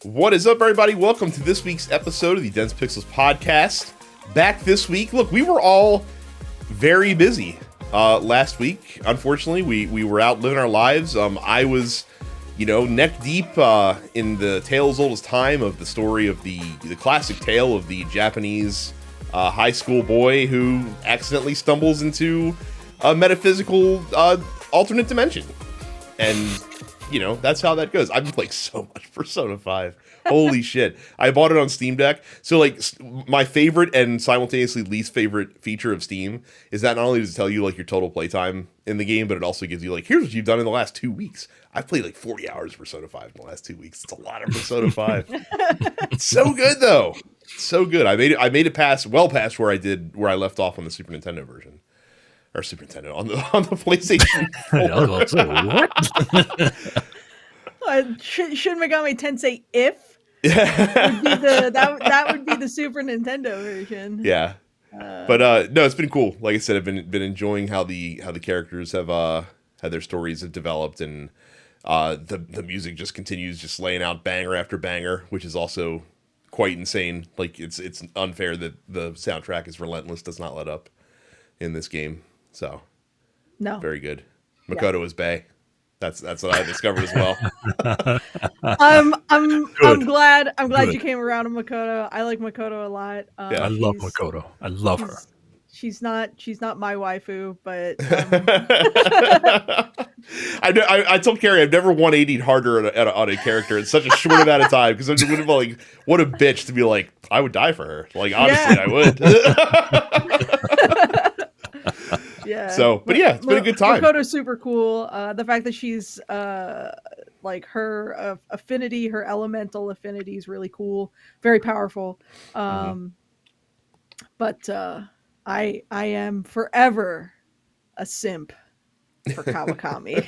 What is up, everybody? Welcome to this week's episode of the Dense Pixels podcast. Back this week. Look, we were all very busy last week. Unfortunately, we were out living our lives. I was, neck deep in the tale as old as time of the story of the classic tale of the Japanese high school boy who accidentally stumbles into a metaphysical alternate dimension. And that's how that goes. I've played so much Persona 5. Holy shit. I bought it on Steam Deck. So, my favorite and simultaneously least favorite feature of Steam is that not only does it tell you, your total playtime in the game, but it also gives you, here's what you've done in the last 2 weeks. I've played, 40 hours of Persona 5 in the last 2 weeks. It's a lot of Persona 5. It's so good, though. So good. I made it past where I left off on the Super Nintendo version. Or Super Nintendo on the PlayStation 4. Shin Megami Tensei if that would be the Super Nintendo version. Yeah, but no, it's been cool. Like I said, I've been enjoying how the characters have how their stories have developed, and the music just continues just laying out banger after banger, which is also quite insane. It's unfair that the soundtrack is relentless, does not let up in this game. So, no, very good. Makoto is bae. That's what I discovered as well. I'm glad you came around to Makoto. I like Makoto a lot. I love Makoto. I love her. She's not my waifu, but I told Carrie I've never 180'd harder on a character in such a short amount of time, because I would have what a bitch to be I would die for her. Honestly, I would. Yeah. So, but yeah, it's been a good time. Makoto's super cool. The fact that she's her affinity, her elemental affinity is really cool. Very powerful. But I am forever a simp for Kawakami.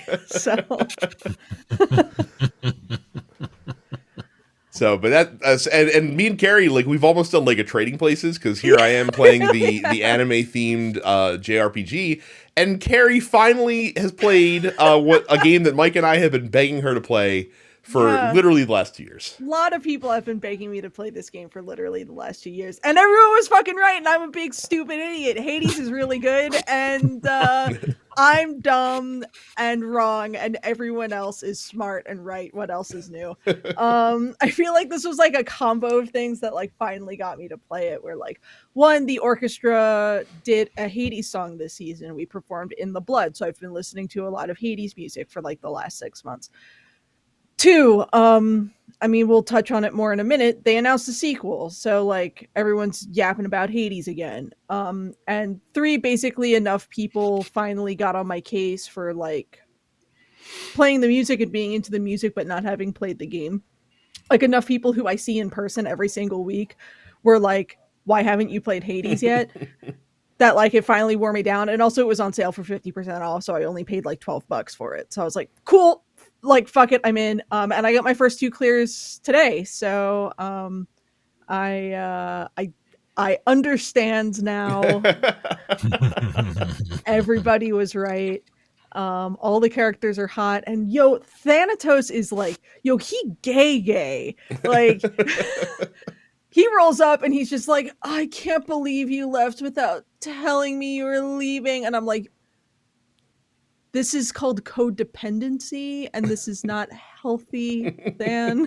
So, but that and me and Carrie, we've almost done a trading places, because here I am playing the anime themed JRPG, and Carrie finally has played a game that Mike and I have been begging her to play for literally the last 2 years. A lot of people have been begging me to play this game for literally the last 2 years, and everyone was fucking right, and I'm a big stupid idiot. Hades is really good, and I'm dumb and wrong, and everyone else is smart and right. What else is new? I feel like this was a combo of things that finally got me to play it, where one, the orchestra did a Hades song this season. We performed In the Blood, so I've been listening to a lot of Hades music for the last 6 months. 2, we'll touch on it more in a minute. They announced a sequel, so everyone's yapping about Hades again. And 3, basically enough people finally got on my case for playing the music and being into the music, but not having played the game. Enough people who I see in person every single week were why haven't you played Hades yet? That it finally wore me down. And also it was on sale for 50% off, so I only paid $12 for it. So I was cool. Fuck it, I'm in. And I got my first 2 clears today, so I understand now. Everybody was right. All the characters are hot, and Thanatos is he gay. He rolls up and he's just I can't believe you left without telling me you were leaving, and I'm this is called codependency, and this is not healthy, Dan.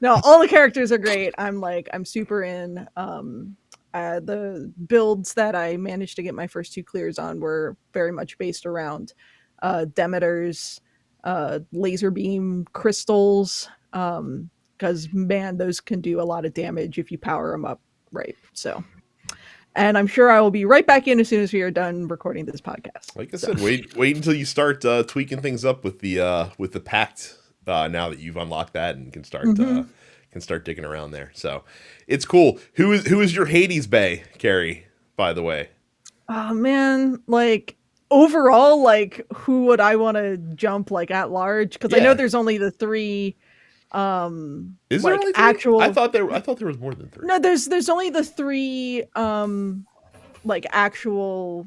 No, all the characters are great. I'm super in. The builds that I managed to get my first 2 clears on were very much based around Demeter's laser beam crystals, because man, those can do a lot of damage if you power them up right. So. And I'm sure I will be right back in as soon as we are done recording this podcast. Like I said, wait until you start tweaking things up with the Pact. Now that you've unlocked that and can start digging around there, so it's cool. Who is your Hades bae, Carrie? By the way. Oh man, overall, who would I want to jump at large? Because I know there's only the 3. Is there only 3? Actual? I thought there was more than 3. No, there's only the 3 actual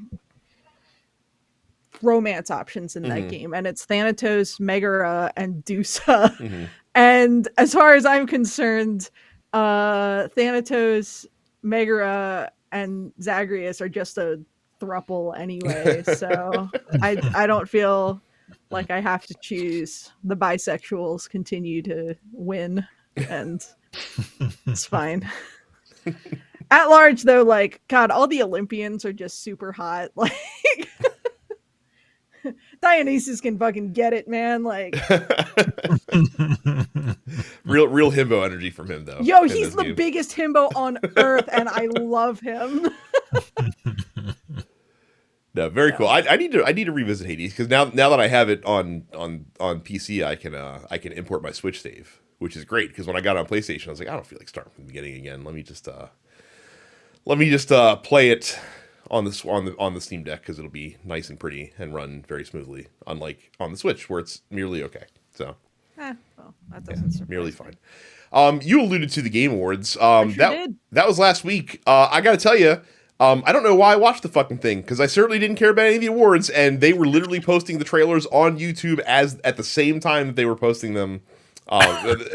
romance options in that game, and it's Thanatos, Megara, and Dusa. And as far as I'm concerned, Thanatos, Megara, and Zagreus are just a thruple anyway. So I don't feel like I have to choose. The bisexuals continue to win, and it's fine. At large, though, like, God, all the Olympians are just super hot. Like, Dionysus can fucking get it, man. Like, real himbo energy from him, though. yo, he's the biggest himbo on earth, and I love him. No, very cool. I need to revisit Hades, because now that I have it on PC, I can import my Switch save, which is great. Because when I got it on PlayStation, I was like, I don't feel like starting from the beginning again. Let me just play it on the Steam Deck, because it'll be nice and pretty and run very smoothly, unlike on the Switch where it's merely okay. So, well, that doesn't surprise merely me. fine. You alluded to the Game Awards. I sure did. That was last week. I got to tell you, I don't know why I watched the fucking thing, because I certainly didn't care about any of the awards, and they were literally posting the trailers on YouTube at the same time that they were posting them.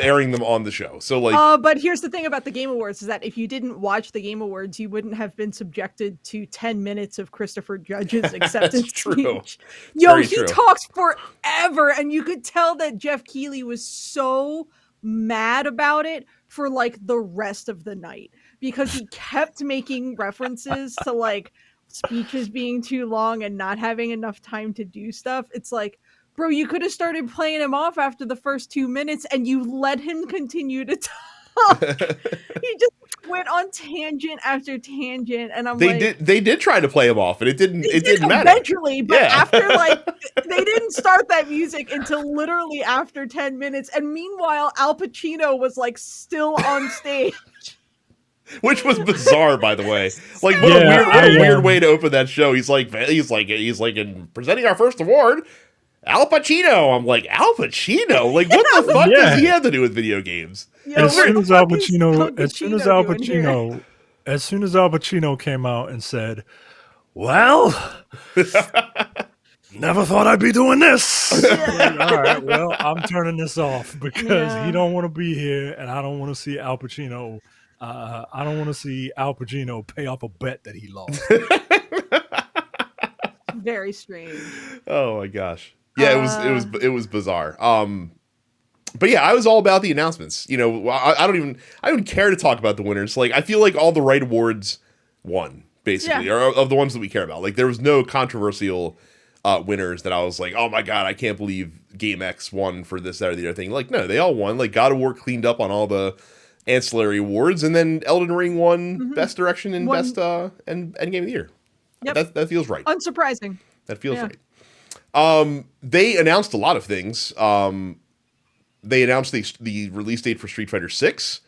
Airing them on the show. So like, but here's the thing about the Game Awards is that if you didn't watch the Game Awards, you wouldn't have been subjected to 10 minutes of Christopher Judge's acceptance speech. Yo, he talks forever, and you could tell that Jeff Keighley was so mad about it for like the rest of the night, because he kept making references to like speeches being too long and not having enough time to do stuff. It's like, bro, you could have started playing him off after the first 2 minutes, and you let him continue to talk. He just went on tangent after tangent, and they did try to play him off, and it didn't matter eventually. But after like they didn't start that music until literally after 10 minutes, and meanwhile Al Pacino was like still on stage. Which was bizarre, by the way. Like, what a weird way to open that show. He's like in presenting our first award, Al Pacino. I'm like, Al Pacino? Like, what the fuck does he have to do with video games? As soon as Al Pacino came out and said, well, never thought I'd be doing this. Like, all right, well, I'm turning this off, because he don't want to be here, and I don't want to see Al Pacino. I don't want to see Al Pacino pay off a bet that he lost. Very strange. Oh my gosh. Yeah, it was bizarre. But yeah, I was all about the announcements. You know, I don't even care to talk about the winners. Like, I feel like all the right awards won, basically, or of the ones that we care about. Like, there was no controversial winners that I was like, oh my god, I can't believe Game X won for this, that, or the other thing. Like, no, they all won. Like, God of War cleaned up on all the ancillary awards, and then Elden Ring won Best Direction and Best and Game of the Year. Yep. That feels right. Unsurprising. That feels right. They announced a lot of things. They announced the release date for Street Fighter 6.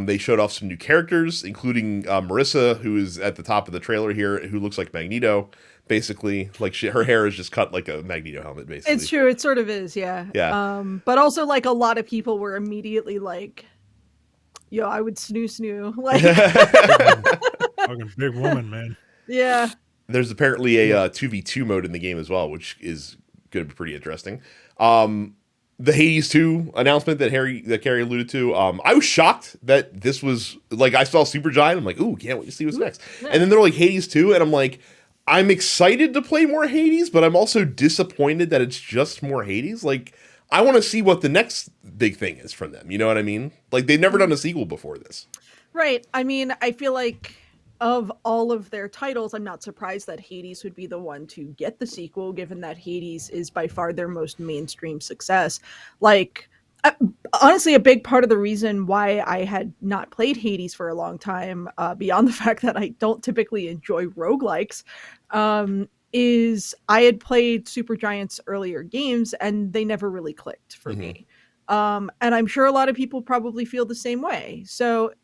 They showed off some new characters, including Marissa, who is at the top of the trailer here, who looks like Magneto, basically. Like, her hair is just cut like a Magneto helmet, basically. It's true. It sort of is, yeah. Yeah. But also, like, a lot of people were immediately like, yo, I would snoo. Like, fucking big woman, man. Yeah. There's apparently a 2v2 mode in the game as well, which is going to be pretty interesting. The Hades 2 announcement that Carrie alluded to, I was shocked that this was, like, I saw Supergiant, I'm like, ooh, can't wait to see what's next. Yeah. And then they're like, Hades 2, and I'm like, I'm excited to play more Hades, but I'm also disappointed that it's just more Hades. Like, I want to see what the next big thing is from them. You know what I mean? Like, they've never done a sequel before this. Right. I mean, I feel like of all of their titles, I'm not surprised that Hades would be the one to get the sequel, given that Hades is by far their most mainstream success. Like, honestly, a big part of the reason why I had not played Hades for a long time, beyond the fact that I don't typically enjoy roguelikes, is I had played Supergiant's earlier games and they never really clicked for me. And I'm sure a lot of people probably feel the same way. So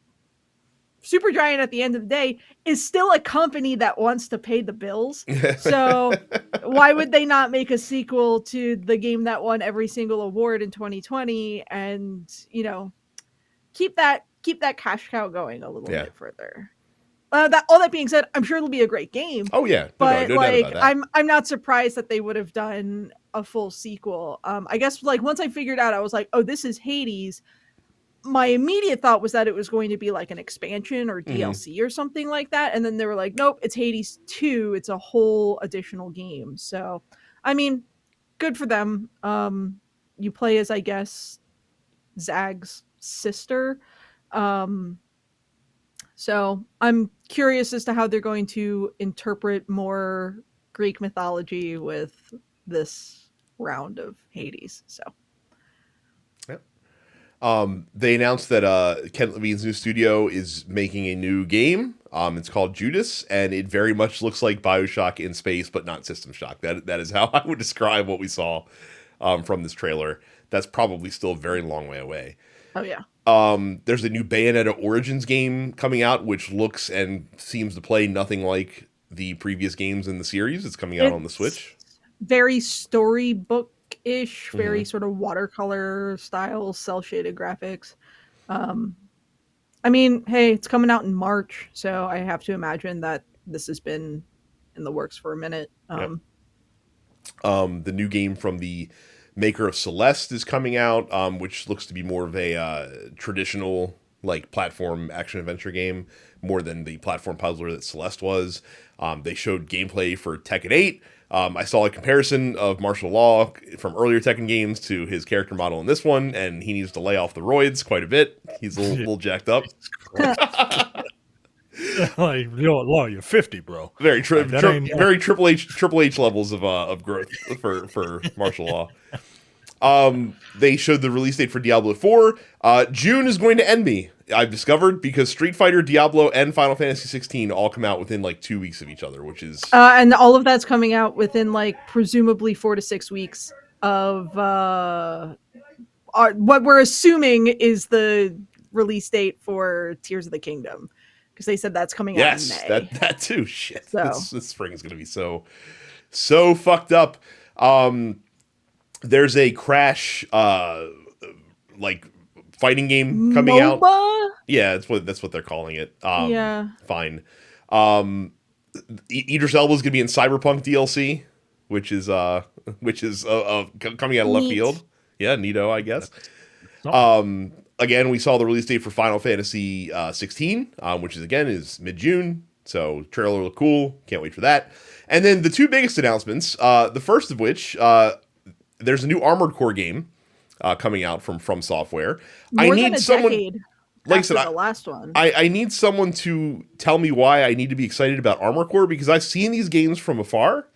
Supergiant, at the end of the day, is still a company that wants to pay the bills. So why would they not make a sequel to the game that won every single award in 2020 and, you know, keep that cash cow going a little bit further? All that being said, I'm sure it'll be a great game. Oh yeah, but no doubt about that. I'm not surprised that they would have done a full sequel. I guess like once I figured out, I was like, oh, this is Hades. My immediate thought was that it was going to be like an expansion or DLC or something like that. And then they were like, nope, it's Hades 2. It's a whole additional game. So, I mean, good for them. You play as, I guess, Zag's sister. So I'm curious as to how they're going to interpret more Greek mythology with this round of Hades. So. They announced that Ken Levine's new studio is making a new game. It's called Judas, and it very much looks like BioShock in space, but not System Shock. That is how I would describe what we saw from this trailer. That's probably still a very long way away. Oh, yeah. There's a new Bayonetta Origins game coming out, which looks and seems to play nothing like the previous games in the series. It's coming out on the Switch. Very storybook-ish, very sort of watercolor style, cel-shaded graphics. I mean, hey, it's coming out in March, so I have to imagine that this has been in the works for a minute. The new game from the maker of Celeste is coming out, which looks to be more of a traditional like platform action adventure game, more than the platform puzzler that Celeste was. They showed gameplay for Tekken 8. I saw a comparison of martial law from earlier Tekken games to his character model in this one, and he needs to lay off the roids quite a bit. He's a little jacked up. Like, you're 50, bro. Very Triple H levels of growth for martial law. They showed the release date for Diablo 4. June is going to end me, I've discovered, because Street Fighter, Diablo, and Final Fantasy 16 all come out within like 2 weeks of each other, which is and all of that's coming out within like presumably 4 to 6 weeks of what we're assuming is the release date for Tears of the Kingdom, because they said that's coming out in May. that too. Shit, so. this spring is going to be so fucked up. There's a Crash like fighting game coming out. Yeah, that's what they're calling it. Yeah, fine. Idris Elba's gonna be in Cyberpunk DLC, which is coming out of left field. Yeah, neato, I guess. Again, we saw the release date for Final Fantasy 16, which is mid-June. So trailer looked cool. Can't wait for that. And then the two biggest announcements. The first of which, there's a new Armored Core game coming out from Software. I need someone. Like I said, the last one. I need someone to tell me why I need to be excited about Armored Core, because I've seen these games from afar,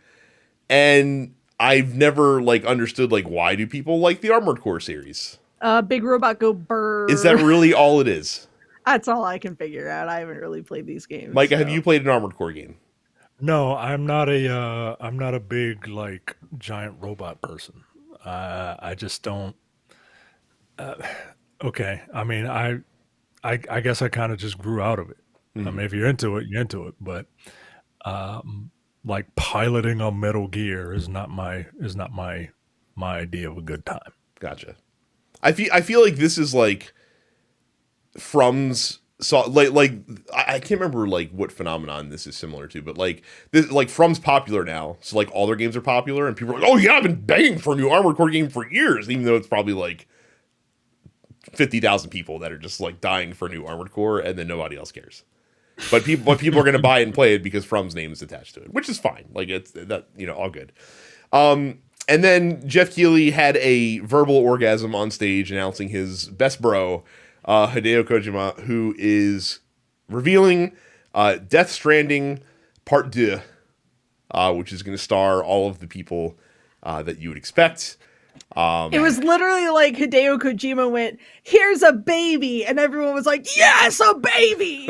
and I've never like understood like why do people like the Armored Core series. Big robot go burr. Is that really all it is? That's all I can figure out. I haven't really played these games. Micah, have you played an Armored Core game? No, I'm not a big like giant robot person. I just don't. Okay, I mean, I guess I kind of just grew out of it. I mean, if you're into it, you're into it. But like piloting a Metal Gear is not my idea of a good time. Gotcha. I feel like this is like From's. So like I can't remember like what phenomenon this is similar to, but like this, like From's popular now, so like all their games are popular, and people are like, oh yeah, I've been begging for a new Armored Core game for years, even though it's probably like 50,000 people that are just like dying for a new Armored Core, and then nobody else cares. But people are going to buy it and play it because From's name is attached to it, which is fine. Like it's that, all good. And then Jeff Keighley had a verbal orgasm on stage announcing his best bro, Hideo Kojima, who is revealing Death Stranding Part 2, which is going to star all of the people that you would expect. It was literally like Hideo Kojima went, here's a baby, and everyone was like, yes, a baby.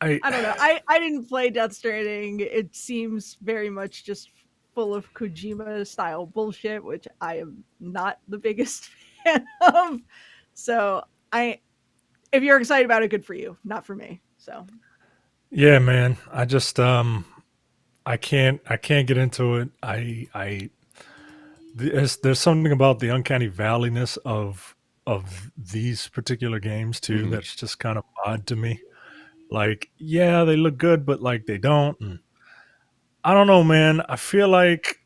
Like, I don't know. I didn't play Death Stranding. It seems very much just full of Kojima style bullshit, which I am not the biggest fan of. So if you're excited about it, good for you. Not for me. So yeah, man. I just I can't get into it. There's something about the uncanny valleyness of these particular games too that's just kind of odd to me. Like, yeah, they look good, but like they don't. And I don't know, man. I feel like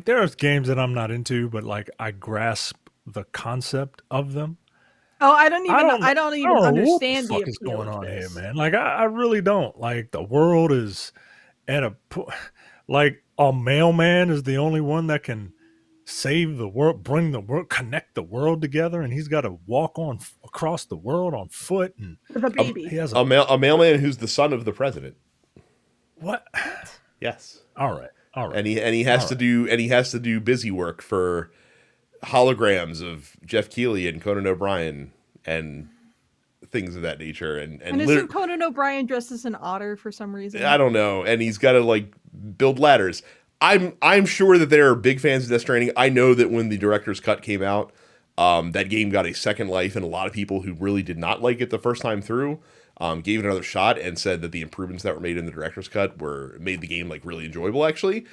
there's games that I'm not into, but like I grasp the concept of them. Oh, I I don't even don't know what the understand the fuck is appeal going of on here, this. man. Like I really don't. Like the world is at like a mailman is the only one that can save the world, bring the world, connect the world together, and he's got to walk on across the world on foot, and With a A, baby. he has a mailman who's the son of the president. what? What? Yes. All right, And he has to do busy work for holograms of Jeff Keighley and Conan O'Brien and things of that nature. And And isn't Conan O'Brien dressed as an otter for some reason? I don't know. And he's got to like build ladders. I'm sure that there are big fans of Death Stranding. I know that when the director's cut came out, that game got a second life, and a lot of people who really did not like it the first time through gave it another shot and said that the improvements that were made in the director's cut made the game like really enjoyable. Actually,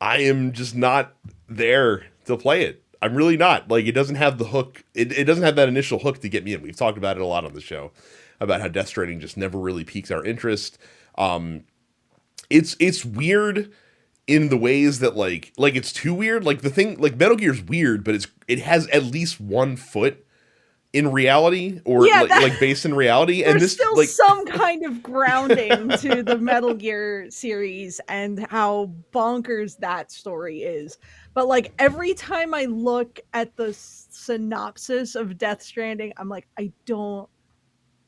I am just not there to play it. I'm really not. Like, it doesn't have the hook. It doesn't have that initial hook to get me in. We've talked about it a lot on the show about how Death Stranding just never really piques our interest. It's weird in the ways that like it's too weird. Like the thing, like Metal Gear's weird, but it has at least one foot in reality, or like based in reality. And there's this still like some kind of grounding to the Metal Gear series and how bonkers that story is. But like every time I look at the synopsis of Death Stranding, I'm like, I don't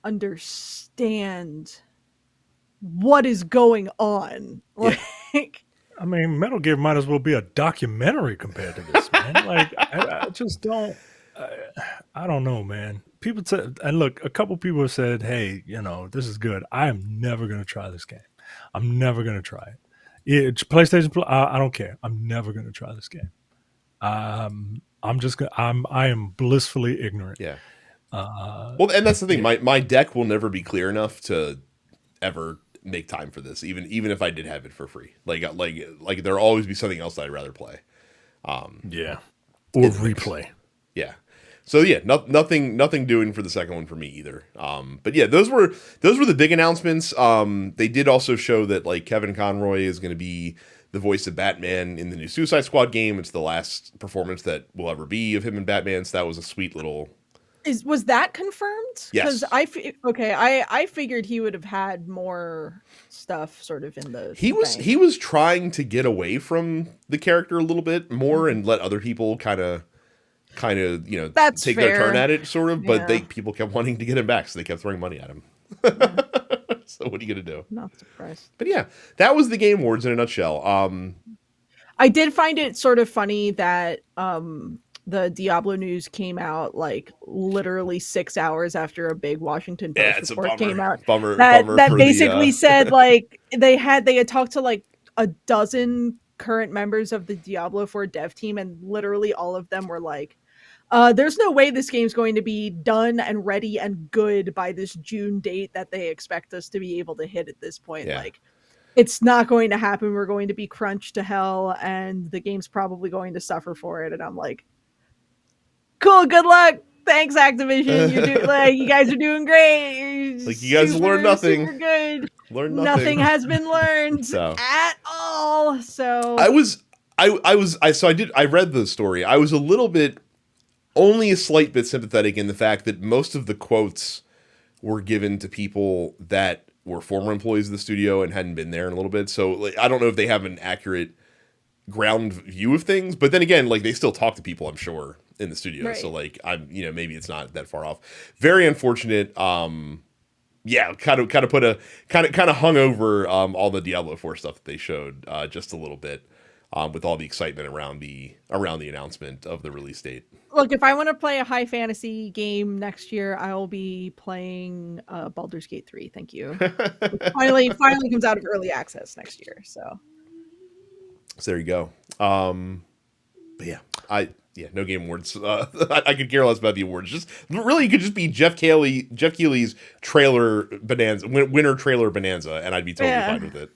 understand what is going on. Yeah. Like, I mean, Metal Gear might as well be a documentary compared to this, man. Like, I just don't. I don't know, man. People said, and look, a couple people have said, "Hey, this is good. I am never going to try this game. I'm never going to try it. It's PlayStation. I don't care. I'm never going to try this game. I'm just. I am blissfully ignorant. Yeah. Well, and that's the thing. My deck will never be clear enough to ever make time for this, even if I did have it for free. Like there'll always be something else that I'd rather play. Yeah. Or replay. Yeah. So yeah, nothing doing for the second one for me either. But yeah, those were the big announcements. They did also show that like Kevin Conroy is going to be the voice of Batman in the new Suicide Squad game. It's the last performance that will ever be of him in Batman. So that was a sweet little. Was that confirmed? Yes. Because I figured he would have had more stuff sort of in the. He was trying to get away from the character a little bit more and let other people kind of That's take fair. their turn at it, sort of. But Yeah. people kept wanting to get him back, so they kept throwing money at him. Yeah. So what are you gonna do? Not surprised. But yeah, that was the Game Awards in a nutshell. I did find it sort of funny that the Diablo news came out like literally 6 hours after a big Washington Post report came out. Bummer That for basically said like they had talked to like a dozen current members of the Diablo 4 dev team, and literally all of them were like, there's no way this game's going to be done and ready and good by this June date that they expect us to be able to hit at this point. Yeah. Like, it's not going to happen. We're going to be crunched to hell, and the game's probably going to suffer for it. And I'm like, cool, good luck. Thanks, Activision. You guys are doing great. Like, you guys learned nothing. Super good. Learned Nothing has been learned at all. So I read the story. I was a little bit, only a slight bit sympathetic in the fact that most of the quotes were given to people that were former employees of the studio and hadn't been there in a little bit. So like, I don't know if they have an accurate ground view of things, but then again, like they still talk to people, I'm sure, in the studio. Right. So like, maybe it's not that far off. Very unfortunate. Yeah, kind of hung over all the Diablo 4 stuff that they showed just a little bit with all the excitement around the announcement of the release date. look, if I want to play a high fantasy game next year, I will be playing Baldur's Gate 3. Thank you. finally comes out of early access next year. So there you go. But yeah, no Game Awards. I could care less about the awards. Just really, it could just be Jeff Keighley's trailer bonanza, winter trailer bonanza, and I'd be totally fine with it.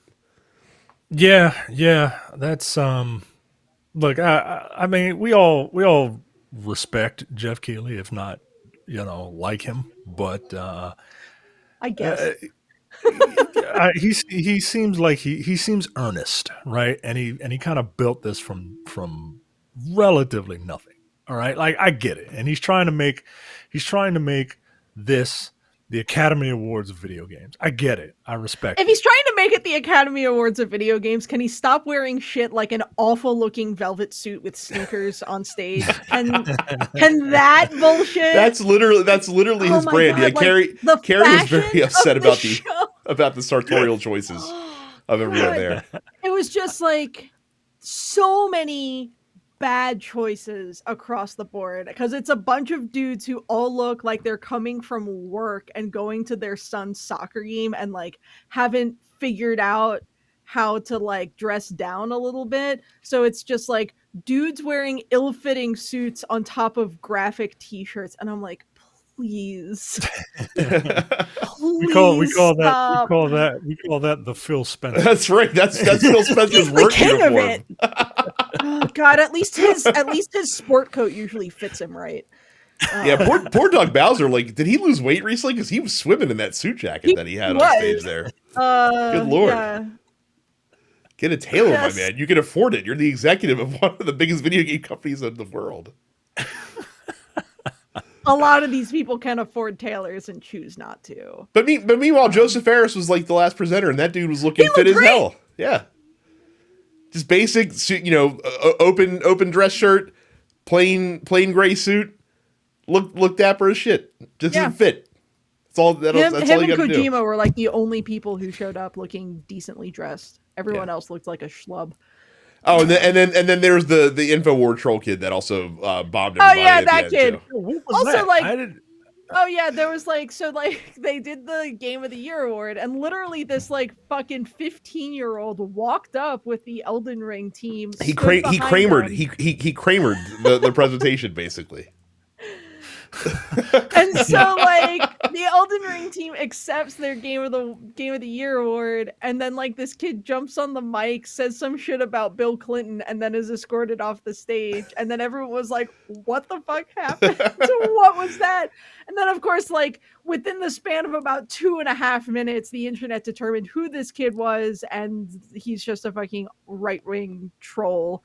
Yeah. That's look, I mean, we all respect Jeff Keighley, if not, like him, but I guess He seems like he seems earnest, right? And he kind of built this from relatively nothing. All right, like I get it, and he's trying to make this the Academy Awards of video games. I get it. I respect If it. he's trying to make it the Academy Awards of video games, can he stop wearing shit like an awful looking velvet suit with sneakers on stage? Can that bullshit? That's literally his brand. God, Carrie was very upset about the sartorial choices of everyone there. It was just like so many bad choices across the board because it's a bunch of dudes who all look like they're coming from work and going to their son's soccer game and like haven't figured out how to like dress down a little bit. So it's just like dudes wearing ill-fitting suits on top of graphic t-shirts, and I'm like, please. We call that the Phil Spencer. That's right. That's Phil Spencer's work uniform. Oh God, at least his sport coat usually fits him right. Yeah, poor Doug Bowser. Like, did he lose weight recently? Because he was swimming in that suit jacket that he had on stage there. Good Lord. Yeah. Get a tailor, my man. You can afford it. You're the executive of one of the biggest video game companies in the world. A lot of these people can afford tailors and choose not to. But meanwhile, Joseph Harris was like the last presenter, and that dude was looking fit as hell. Yeah. Just basic, open dress shirt, plain gray suit. Look dapper as shit. Just doesn't fit. That's all. That's all you got to do. Him and Kojima were like the only people who showed up looking decently dressed. Everyone else looked like a schlub. Oh, and then there's the InfoWar troll kid that also bombed everybody. Oh yeah, that kid. Also, that? Like. Oh yeah, there was like they did the Game of the Year award, and literally this like fucking 15-year-old walked up with the Elden Ring team. He Kramered the presentation basically. And so like the Elden Ring team accepts their Game of the Year award, and then like this kid jumps on the mic, says some shit about Bill Clinton, and then is escorted off the stage. And then everyone was like, what the fuck happened? What was that? And then of course, like within the span of about 2.5 minutes, the internet determined who this kid was, and he's just a fucking right-wing troll.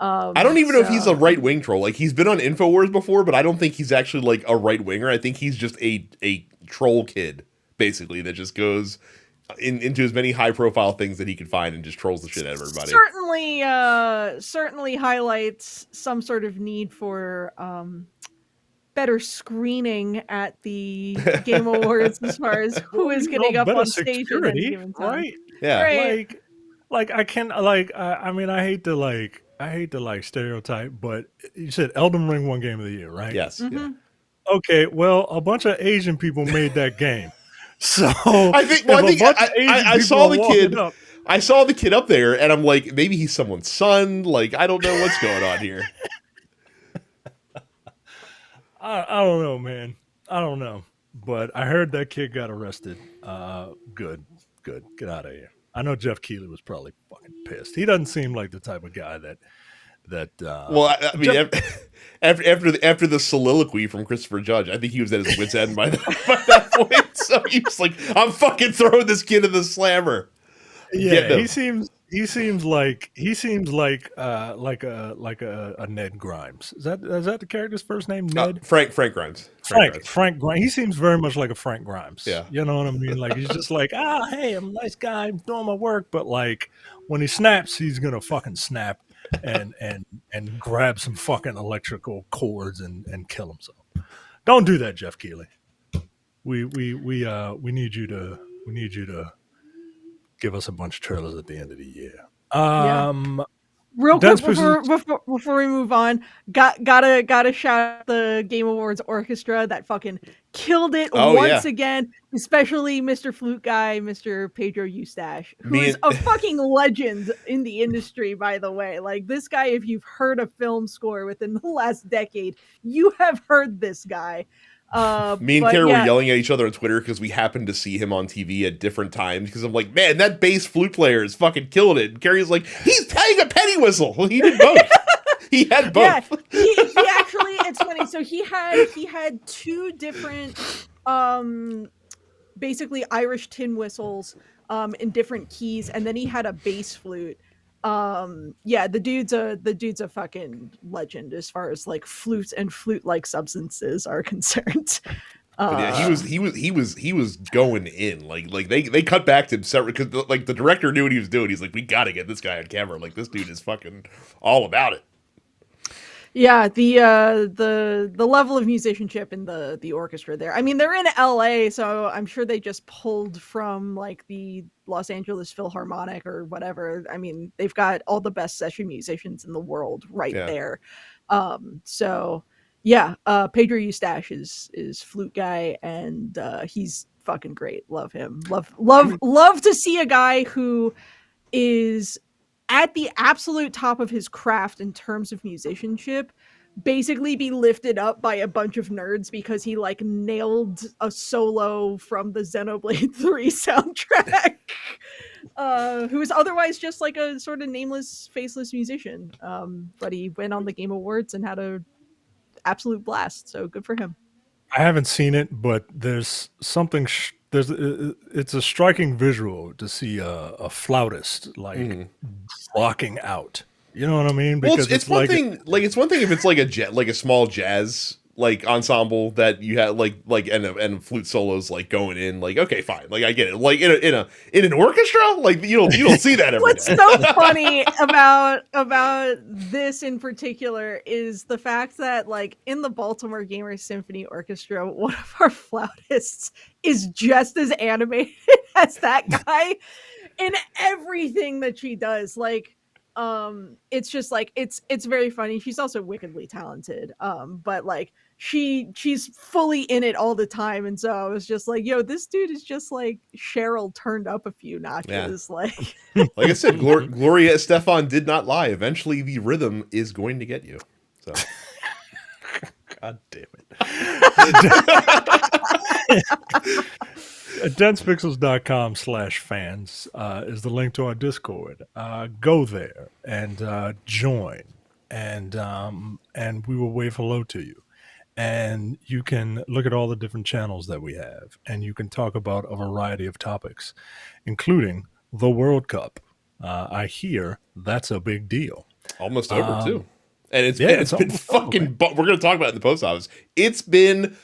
I don't even know if he's a right-wing troll. Like, he's been on InfoWars before, but I don't think he's actually like a right-winger. I think he's just a troll kid, basically, that just goes into as many high-profile things that he can find and just trolls the shit out of everybody. Certainly highlights some sort of need for better screening at the Game Awards as far as who is getting up on stage at any given time. Right? Yeah. Right. Like I can I mean I hate to stereotype, but you said Elden Ring won Game of the Year, right? Yes. Mm-hmm. Yeah. Okay, well, a bunch of Asian people made that game. So I saw the kid. I saw the kid up there, and I'm like, maybe he's someone's son. Like, I don't know what's going on here. I don't know, man. I don't know, but I heard that kid got arrested. Good. Get out of here. I know Jeff Keighley was probably fucking pissed. He doesn't seem like the type of guy that. Well, I mean, after the soliloquy from Christopher Judge, I think he was at his wit's end by that point. So he was like, "I'm fucking throwing this kid in the slammer." Yeah, he seems like a Ned Grimes. Is that the character's first name? Ned? Frank Grimes. Frank Grimes. He seems very much like a Frank Grimes. Yeah, you know what I mean. Like he's just like, hey, I'm a nice guy, I'm doing my work, but like when he snaps, he's gonna fucking snap and grab some fucking electrical cords and kill himself. Don't do that, Jeff Keighley. We need you to give us a bunch of trailers at the end of the year. Real quick before we move on, gotta shout out the Game Awards orchestra that fucking killed it once again, especially Mr. Flute Guy, Mr. Pedro Eustache, who is a fucking legend in the industry, by the way. Like, this guy, if you've heard a film score within the last decade, you have heard this guy. Me and Carrie were yelling at each other on Twitter because we happened to see him on TV at different times, because I'm like, man, that bass flute player is fucking killing it. And Carrie's like, he's playing a penny whistle. Well, he did both. He had both. Yeah, he actually, it's funny. So he had two different basically Irish tin whistles in different keys, and then he had a bass flute. The dude's a fucking legend as far as like flutes and flute like substances are concerned. But yeah, he was going in like they cut back to him separate because like the director knew what he was doing. He's like, we got to get this guy on camera. Like this dude is fucking all about it. Yeah, the level of musicianship in the orchestra there. I mean, they're in LA, so I'm sure they just pulled from like the Los Angeles Philharmonic or whatever. I mean, they've got all the best session musicians in the world right there. So yeah, Pedro Eustache is flute guy, and he's fucking great. Love him. Love to see a guy who is at the absolute top of his craft in terms of musicianship basically be lifted up by a bunch of nerds because he like nailed a solo from the Xenoblade 3 soundtrack. Who is otherwise just like a sort of nameless, faceless musician. But he went on the Game Awards and had a absolute blast. So good for him. I haven't seen it, but there's something. It's a striking visual to see a flautist like blocking out. You know what I mean? Because well, it's one like, thing. Like it's one thing if it's like a small jazz like ensemble that you have and flute solos like going in. Like okay, fine. Like I get it. Like in an orchestra, like you don't see that every What's day. so funny about this in particular is the fact that like in the Baltimore Gamers Symphony Orchestra, one of our flautists is just as animated as that guy in everything that she does. Like it's just like it's very funny. She's also wickedly talented. But like she's fully in it all the time, and so I was just like, yo, this dude is just like Cheryl turned up a few notches. Like I said, Gloria Estefan did not lie. Eventually the rhythm is going to get you. So God damn it. DensePixels.com/fans is the link to our Discord. Go there and join, and we will wave hello to you. And you can look at all the different channels that we have, and you can talk about a variety of topics, including the World Cup. I hear that's a big deal. Almost over too, and it's been fucking. We're going to talk about it in the post office. It's been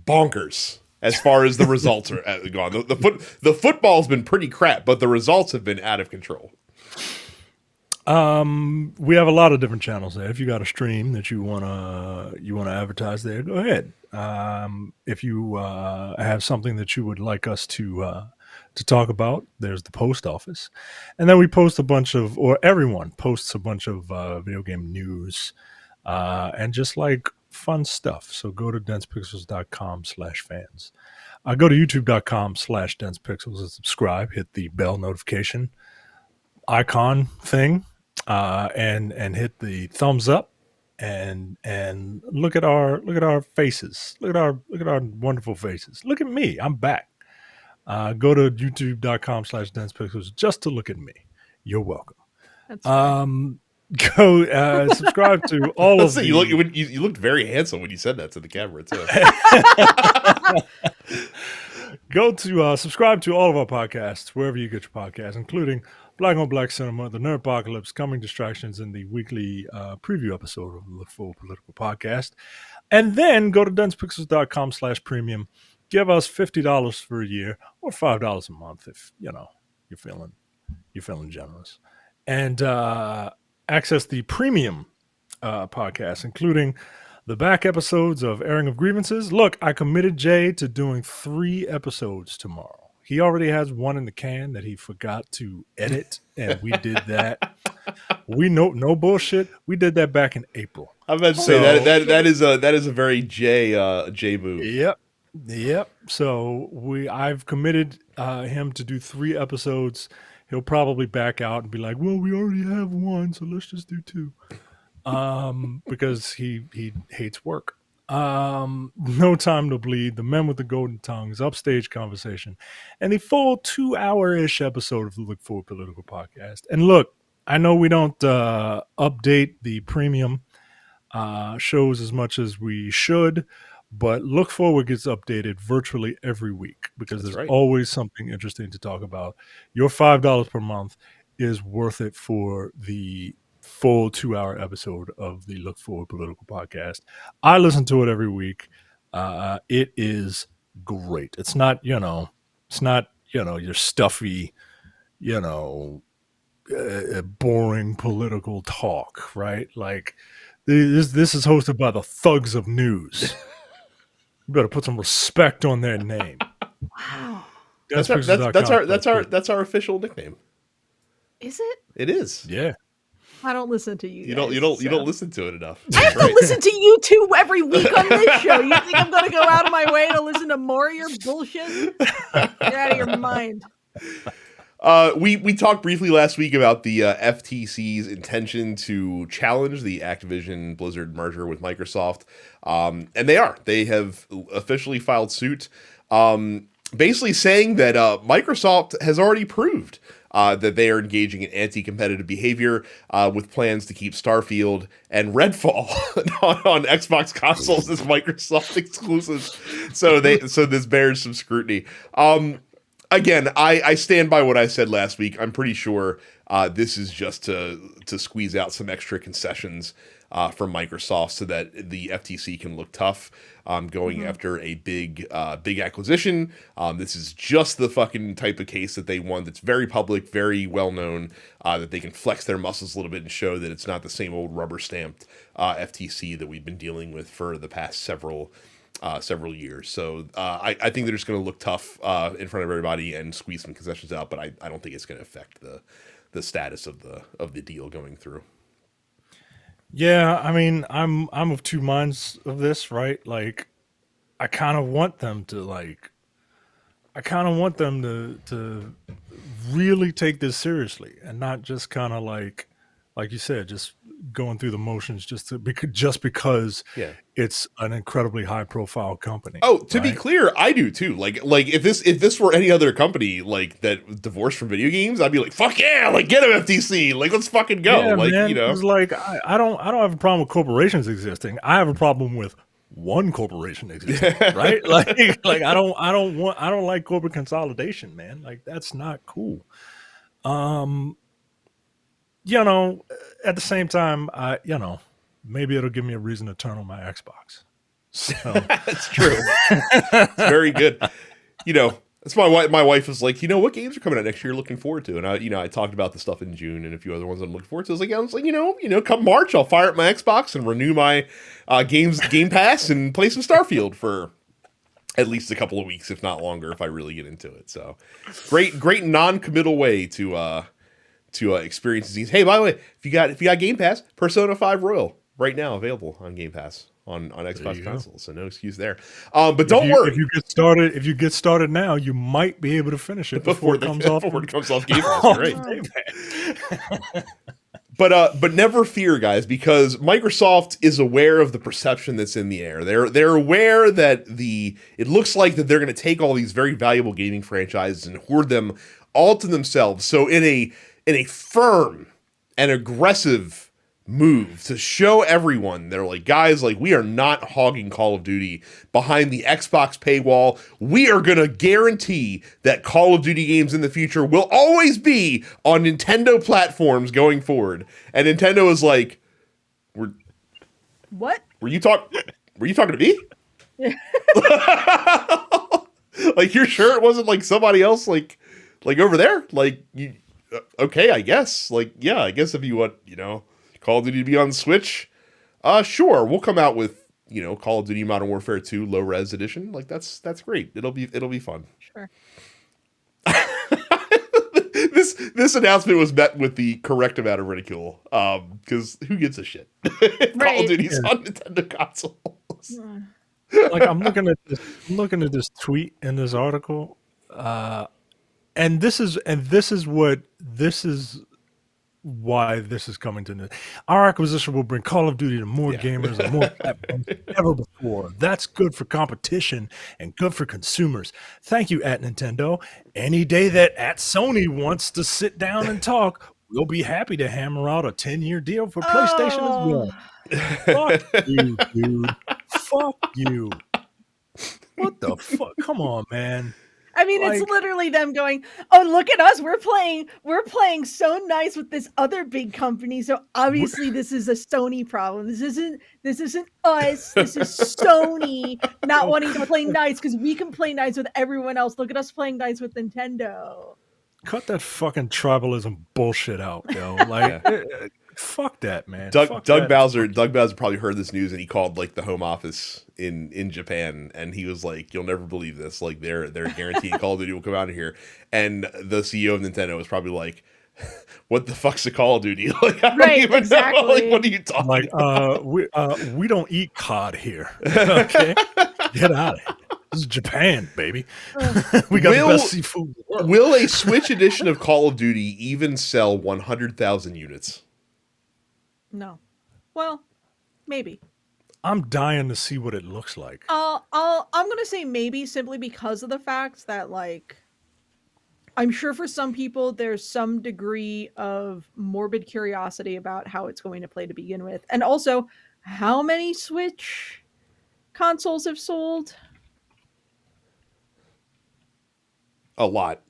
bonkers. As far as the results are gone, the football's been pretty crap, but the results have been out of control. We have a lot of different channels there. If you got a stream that you wanna advertise there, go ahead. If you have something that you would like us to talk about, there's the post office, and then we post everyone posts a bunch of video game news and just like fun stuff. So go to densepixels.com/fans. Go to youtube.com/densepixels and subscribe. Hit the bell notification icon thing and hit the thumbs up and look at our faces. Look at our wonderful faces. Look at me. I'm back. Go to youtube.com/densepixels just to look at me. You're welcome. That's right. Go subscribe to all of the... You looked very handsome when you said that to the camera too. Go to subscribe to all of our podcasts wherever you get your podcasts, including Black on Black Cinema, the Nerd Apocalypse, Coming Distractions, and the weekly preview episode of the Look Forward Political Podcast. And then go to densepixels.com/premium. Give us $50 for a year or $5 a month if you're feeling generous, and access the premium podcast, including the back episodes of Airing of Grievances. Look, I committed Jay to doing 3 episodes tomorrow. He already has one in the can that he forgot to edit, and we did that. We no bullshit. We did that back in April. I'm about to say that is a very Jay move. Yep. So I've committed him to do 3 episodes. He'll probably back out and be like, well, we already have 1, so let's just do 2. Because he hates work. No Time to Bleed, The Men with the Golden Tongues, Upstage Conversation, and the full 2-hour-ish episode of the Look Forward Political Podcast. And look, I know we don't update the premium shows as much as we should, But Look Forward gets updated virtually every week because That's there's right. always something interesting to talk about. Your $5 per month is worth it for the full 2-hour episode of the Look Forward Political Podcast. I listen to it every week. It is great. It's not, your stuffy, boring political talk, right? Like this is hosted by the thugs of news. You better put some respect on their name. Wow. That's our official nickname. Is it? It is. Yeah. I don't listen to you. You don't listen to it enough. I have to listen to you two every week on this show. You think I'm going to go out of my way to listen to more of your bullshit? You're out of your mind. We talked briefly last week about the FTC's intention to challenge the Activision Blizzard merger with Microsoft, and they have officially filed suit, basically saying that Microsoft has already proved that they are engaging in anti-competitive behavior with plans to keep Starfield and Redfall on Xbox consoles as Microsoft exclusives. So this bears some scrutiny. Again, I stand by what I said last week. I'm pretty sure this is just to squeeze out some extra concessions from Microsoft so that the FTC can look tough going after a big acquisition. This is just the fucking type of case that they want that's very public, very well known, that they can flex their muscles a little bit and show that it's not the same old rubber stamped FTC that we've been dealing with for the past several years. So I think they're just going to look tough in front of everybody and squeeze some concessions out, but I don't think it's going to affect the status of the deal going through. Yeah, I mean, I'm of two minds of this, right? Like, I kind of want them to to really take this seriously and not just kind of like you said, just going through the motions just because it's an incredibly high profile company. Oh, to be clear, I do too. Like if this were any other company like that divorced from video games, I'd be like, fuck yeah, like get them FTC, like let's fucking go. Yeah, like, man, you know, it's like I don't have a problem with corporations existing. I have a problem with one corporation existing, right? Like I don't like corporate consolidation, man. Like that's not cool. At the same time, maybe it'll give me a reason to turn on my Xbox. So that's true. It's very good. That's why my wife was like, what games are coming out next year? Looking forward to, and I talked about the stuff in June and a few other ones I'm looking forward to. I was like, come March, I'll fire up my Xbox and renew my Game Pass and play some Starfield for at least a couple of weeks, if not longer, if I really get into it. So great non-committal way to experience these. Hey, by the way, if you got Game Pass, Persona 5 Royal right now available on Game Pass on Xbox consoles, so no excuse there. But don't worry. If you get started now, you might be able to finish it before it comes off Game Pass. Right. But never fear, guys, because Microsoft is aware of the perception that's in the air. They're aware that it looks like that they're going to take all these very valuable gaming franchises and hoard them all to themselves. So in a firm and aggressive move to show everyone, they're like, guys, like, we are not hogging Call of Duty behind the Xbox paywall. We are going to guarantee that Call of Duty games in the future will always be on Nintendo platforms going forward. And Nintendo is like, what? Were you talking to me? Like, you're sure it wasn't like somebody else, like over there? Like, you, okay, I guess. Like, yeah, I guess if you want, Call of Duty to be on Switch, sure, we'll come out with, Call of Duty Modern Warfare 2 low res edition. Like, that's great. It'll be fun. Sure. This announcement was met with the correct amount of ridicule, because who gives a shit? Call of Duty's on Nintendo consoles. Like, I'm looking at this tweet in this article, and this is why this is coming to this. Our acquisition will bring Call of Duty to more gamers and more platforms than ever before. That's good for competition and good for consumers. Thank you, at Nintendo. Any day that at Sony wants to sit down and talk, we'll be happy to hammer out a 10-year deal for PlayStation as well. Fuck you, dude. Fuck you. What the fuck? Come on, man. I mean, it's literally them going, "Oh, look at us! We're playing so nice with this other big company. So obviously, this is a Sony problem. This isn't us. This is Sony not wanting to play nice because we can play nice with everyone else. Look at us playing nice with Nintendo." Cut that fucking tribalism bullshit out, yo. Like, fuck that, man. Doug Bowser probably heard this news and he called like the home office in Japan and he was like, "You'll never believe this. Like they're guaranteeing Call of Duty will come out of here." And the CEO of Nintendo was probably like, "What the fuck's a Call of Duty?" Like, I don't even know. Like, what are you talking about? We don't eat cod here. Okay, get out of here. This is Japan, baby. We got the best seafood in the world. Will a Switch edition of Call of Duty even sell 100,000 units? No. Well, maybe. I'm dying to see what it looks like. I'm gonna say maybe simply because of the fact that, like, I'm sure for some people there's some degree of morbid curiosity about how it's going to play to begin with, and also how many Switch consoles have sold. A lot.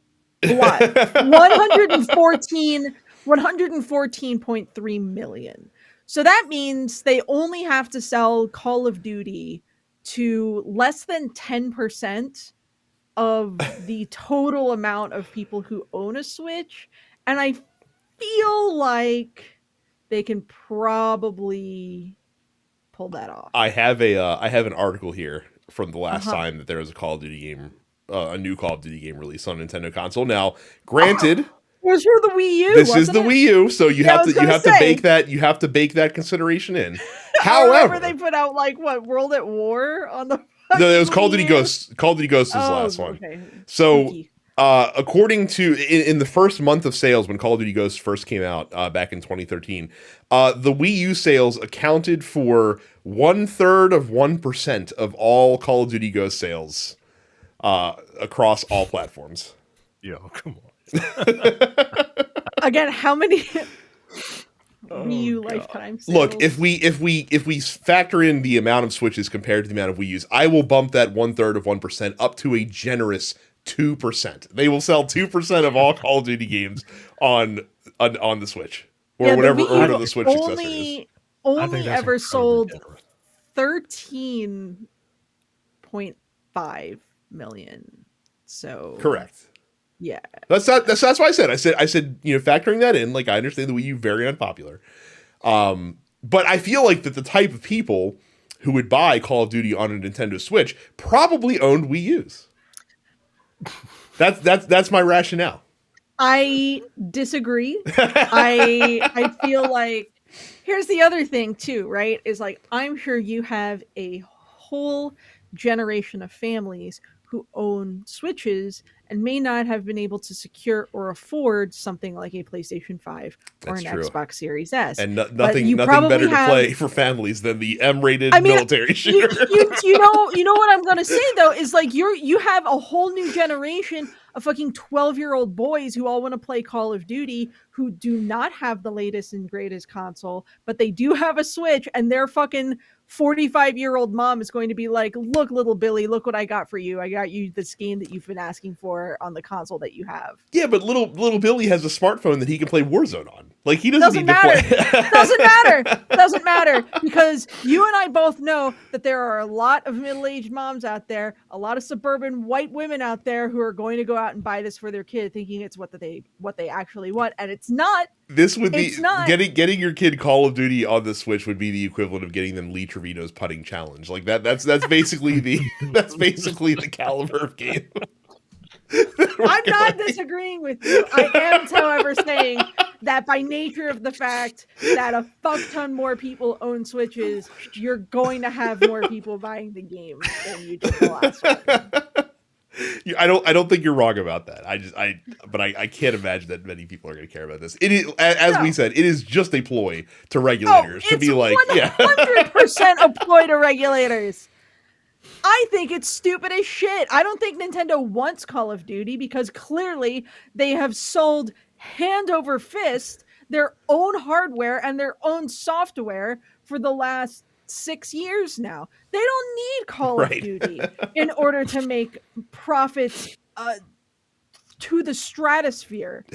114.3 million. So that means they only have to sell Call of Duty to less than 10% of the total amount of people who own a Switch. And I feel like they can probably pull that off. I have an article here from the last time that there was a Call of Duty game, a new Call of Duty game released on Nintendo console. Now, granted, it was for the Wii U. This is the Wii U, so you have to bake that consideration in. However, they put out like what, World at War on the. No, it was Call of Duty Ghosts. Call of Duty Ghosts is the last one. Okay. So, according to in the first month of sales when Call of Duty Ghosts first came out back in 2013, the Wii U sales accounted for 1/3 of all Call of Duty Ghost sales across all platforms. Yo, come on. Again, how many Wii U lifetime sales? Look, if we factor in the amount of Switches compared to the amount of Wii U's, I will bump that 1/3 up to a generous 2%. They will sell 2% of all Call of Duty games on the Switch or whatever order the Switch successor is. Only ever sold 13.5 million. So correct. Yeah, that's why I said, factoring that in, like, I understand the Wii U very unpopular, but I feel like that the type of people who would buy Call of Duty on a Nintendo Switch probably owned Wii U's. That's my rationale. I disagree. I feel like here's the other thing too, right? Is like I'm sure you have a whole generation of families who own Switches and may not have been able to secure or afford something like a PlayStation 5 or an Xbox Series S. And nothing better to play for families than the M-rated military shooter. You know what I'm going to say, though, is like you have a whole new generation of fucking 12-year-old boys who all want to play Call of Duty who do not have the latest and greatest console, but they do have a Switch, and their fucking 45-year-old mom is going to be like, "Look, little Billy, look what I got for you. I got you this game that you've been asking for on the console that you have." Yeah, but little Billy has a smartphone that he can play Warzone on. Like, he doesn't need to play. Doesn't matter, because you and I both know that there are a lot of middle-aged moms out there, a lot of suburban white women out there who are going to go out and buy this for their kid, thinking it's what they actually want, and it's not. This would be getting your kid Call of Duty on the Switch would be the equivalent of getting them Lee Trevino's putting challenge. Like that's basically the caliber of game. I'm not disagreeing with you. I am, however, saying that by nature of the fact that a fuck ton more people own Switches, you're going to have more people buying the game than you did the last one. I don't think you're wrong about that. But I can't imagine that many people are going to care about this. It is, as we said, it is just a ploy to regulators to be like, 100% a ploy to regulators. I think it's stupid as shit. I don't think Nintendo wants Call of Duty because clearly they have sold hand over fist their own hardware and their own software for the last 6 years now. They don't need Call of Right. Duty in order to make profits to the stratosphere.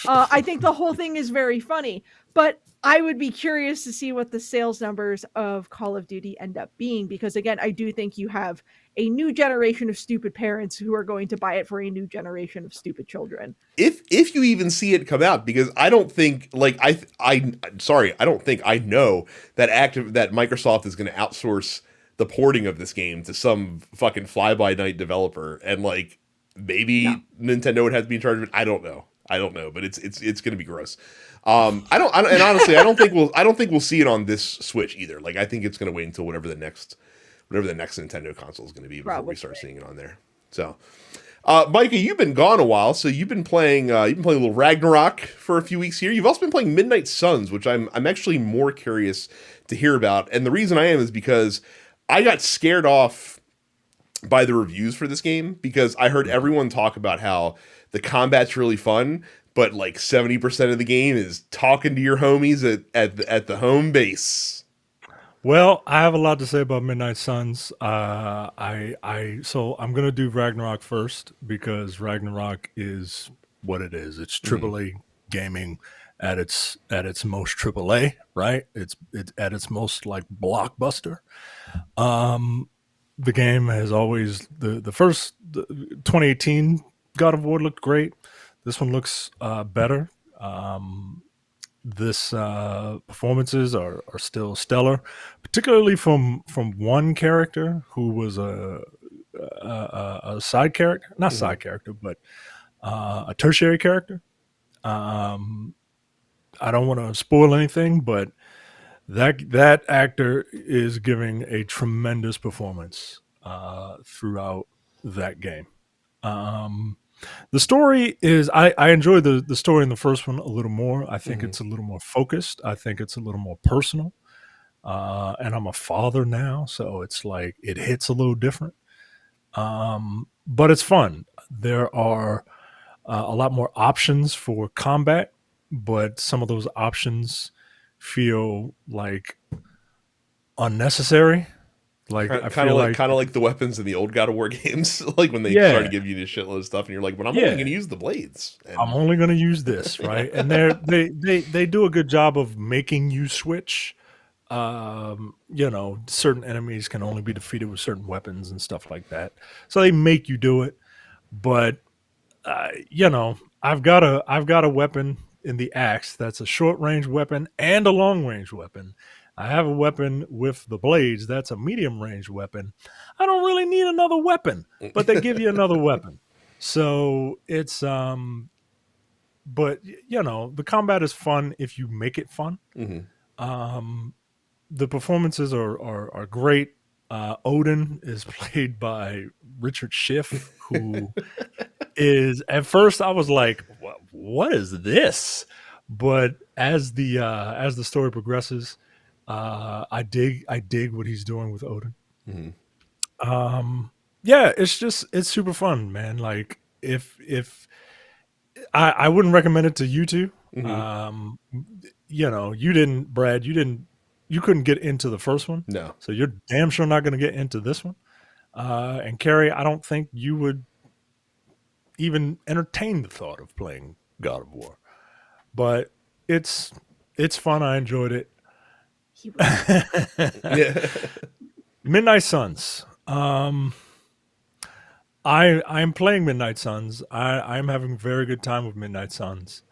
I think the whole thing is very funny, but I would be curious to see what the sales numbers of Call of Duty end up being, because again, I do think you have a new generation of stupid parents who are going to buy it for a new generation of stupid children. If you even see it come out, because I don't think like I don't think I know that that Microsoft is going to outsource the porting of this game to some fucking fly by night developer, and like maybe Nintendo would have to be in charge of it. I don't know, but it's going to be gross. And honestly, I don't think we'll see it on this Switch either. Like, I think it's going to wait until whatever the next Nintendo console is going to be before we start seeing it on there. So, Micah, you've been gone a while, so you've been playing a little Ragnarok for a few weeks here. You've also been playing Midnight Suns, which I'm actually more curious to hear about. And the reason I am is because I got scared off by the reviews for this game, because I heard everyone talk about how the combat's really fun, but like 70% of the game is talking to your homies at the home base. Well, I have a lot to say about Midnight Suns. So I'm gonna do Ragnarok first, because Ragnarok is what it is. It's AAA gaming at its most AAA, right? It's at its most like blockbuster. The game has always the first 2018 God of War looked great. This one looks better. This performances are still stellar, particularly from one character who was a side character, not side character, but a tertiary character. I don't want to spoil anything, but that actor is giving a tremendous performance throughout that game. The story is, I enjoy the story in the first one a little more. I think it's a little more focused. I think it's a little more personal. And I'm a father now, so it's like it hits a little different. But it's fun. There are a lot more options for combat, but some of those options feel like unnecessary. Like kind of like the weapons in the old God of War games, like when they started giving you this shitload of stuff, and you're like, "But I'm only going to use the blades. I'm only going to use this, right?" And they do a good job of making you switch. Certain enemies can only be defeated with certain weapons and stuff like that, so they make you do it. But I've got a weapon in the axe that's a short range weapon and a long range weapon. I have a weapon with the blades that's a medium range weapon. I don't really need another weapon, but they give you another weapon. So it's but the combat is fun if you make it fun. The performances are great. Odin is played by Richard Schiff, who is, at first I was like, what is this? But as the story progresses, I dig what he's doing with Odin. It's super fun, man. Like if I wouldn't recommend it to you two. You couldn't get into the first one. No. So you're damn sure not going to get into this one. And Carrie, I don't think you would even entertain the thought of playing God of War. But it's fun. I enjoyed it. Midnight Suns. I'm playing Midnight Suns. I'm having a very good time with Midnight Suns,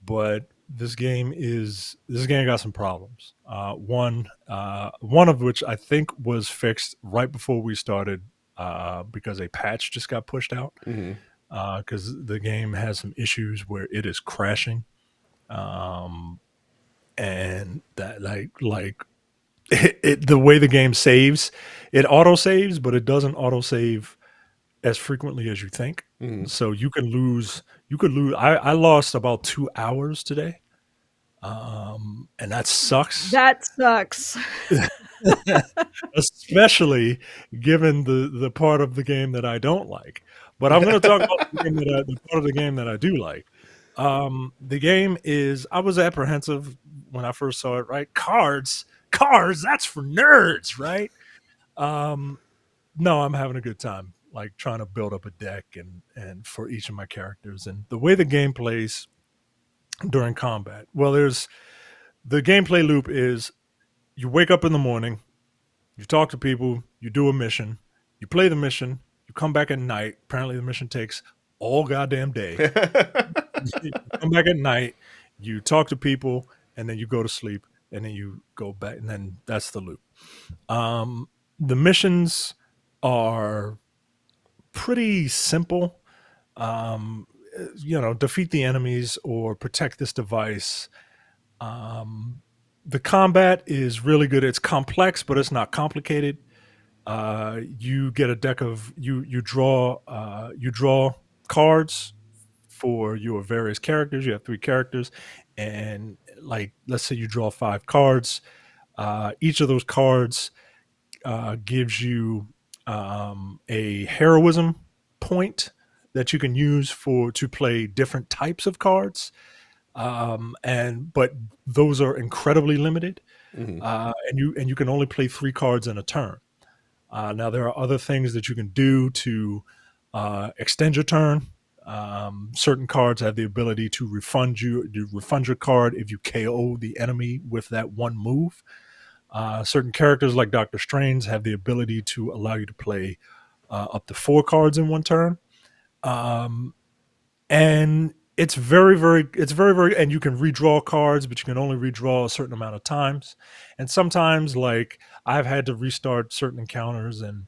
but this game got some problems. One of which I think was fixed right before we started, because a patch just got pushed out. Because the game has some issues where it is crashing, and that like the way the game saves, it auto saves, but it doesn't auto save as frequently as you think. So you could lose. I lost about 2 hours today, and that sucks. That sucks. Especially given the part of the game that I don't like. But I'm going to talk about the part of the game that I do like. The game is, I was apprehensive when I first saw it, right? Cards Cars, that's for nerds, right? No, I'm having a good time, like trying to build up a deck and for each of my characters. And the way the game plays during combat, well, there's the gameplay loop is you wake up in the morning, you talk to people, you do a mission, you play the mission, you come back at night. Apparently, the mission takes all goddamn day. You come back at night, you talk to people, and then you go to sleep, and then you go back, and then that's the loop. The missions are pretty simple. Defeat the enemies or protect this device. The combat is really good. It's complex, but it's not complicated. You get a deck of you draw cards for your various characters. You have 3 characters, and like let's say you draw 5 cards. Each of those cards gives you a heroism point that you can use to play different types of cards. But those are incredibly limited, Mhm. and you can only play 3 cards in a turn. Now there are other things that you can do to extend your turn. Certain cards have the ability to refund your card if you KO the enemy with that one move. Certain characters like Doctor Strange have the ability to allow you to play up to 4 cards in one turn. And it's very, and you can redraw cards, but you can only redraw a certain amount of times. And sometimes, like, I've had to restart certain encounters, and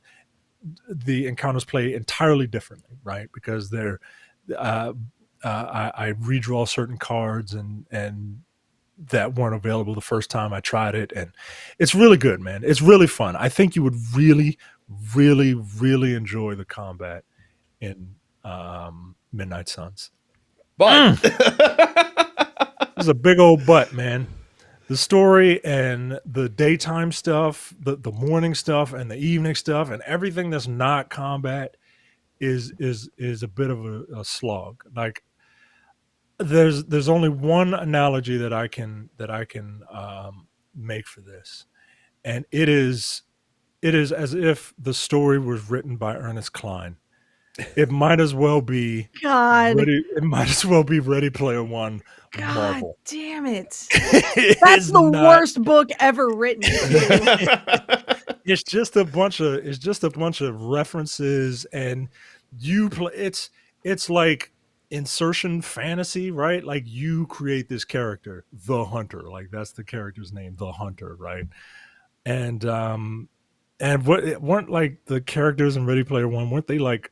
the encounters play entirely differently, right? Because I redraw certain cards and that weren't available the first time I tried it, and it's really good, man. It's really fun. I think you would really, really, really enjoy the combat in Midnight Suns. But This is a big old butt, man. The story and the daytime stuff, the morning stuff and the evening stuff, and everything that's not combat is a bit of a slog. Like there's only one analogy that I can make for this, and it is as if the story was written by Ernest Cline. It might as well be It might as well be Ready Player One. God Marvel. damn it! That's the worst book ever written. It's just a bunch of references, and you play. It's like insertion fantasy, right? Like you create this character, the Hunter. Like that's the character's name, the Hunter, right? And what weren't like the characters in Ready Player One? Weren't they like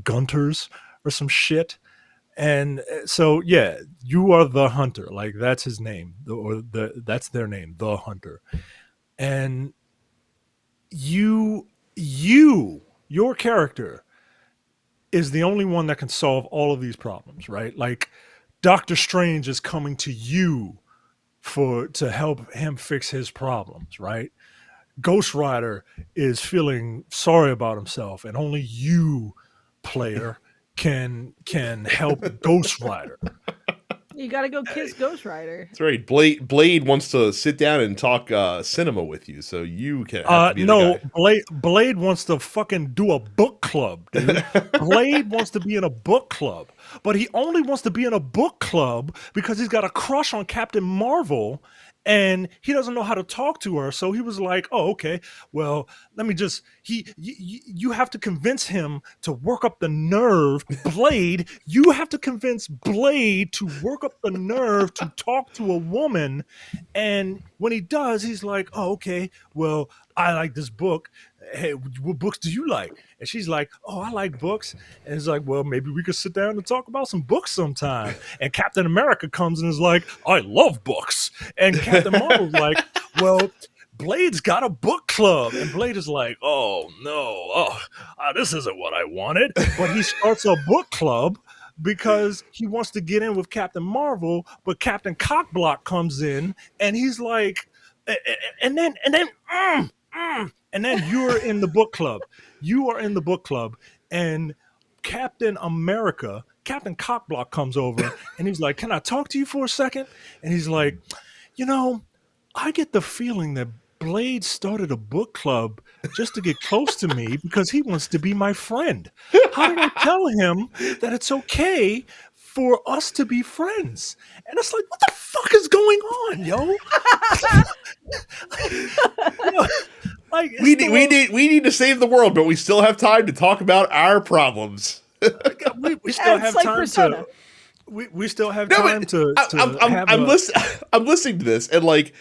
Gunters or some shit? And so yeah, you are the Hunter. Like that's his name, that's their name, the Hunter. And your character is the only one that can solve all of these problems, right? Like Doctor Strange is coming to you to help him fix his problems, right? Ghost Rider is feeling sorry about himself, and only you, player, can help Ghost Rider. You gotta go kiss Ghost Rider. That's right. Blade wants to sit down and talk cinema with you, so you can have to be the guy. Blade wants to fucking do a book club, dude. Blade wants to be in a book club, but he only wants to be in a book club because he's got a crush on Captain Marvel, and he doesn't know how to talk to her. So he was like, "Oh, okay. Well, let me just." You have to convince him to work up the nerve, Blade. You have to convince Blade to work up the nerve to talk to a woman, and when he does, he's like, "Oh, okay. Well, I like this book. Hey, what books do you like?" And she's like, "Oh, I like books." And it's like, "Well, maybe we could sit down and talk about some books sometime." And Captain America comes and is like, "I love books." And Captain Marvel's like, "Well, Blade's got a book club." And Blade is like, "Oh, no. This isn't what I wanted." But he starts a book club because he wants to get in with Captain Marvel, but Captain Cockblock comes in and he's like, and then you're in the book club. You are in the book club, and Captain Cockblock comes over, and he's like, "Can I talk to you for a second?" And he's like, "I get the feeling that Blade started a book club just to get close to me because he wants to be my friend. How do I tell him that it's okay for us to be friends? And it's like, what the fuck is going on, yo? Yo, like We need to save the world, but we still have time to talk about our problems. we still have like time Persona. we still have time to I'm listening to this and like,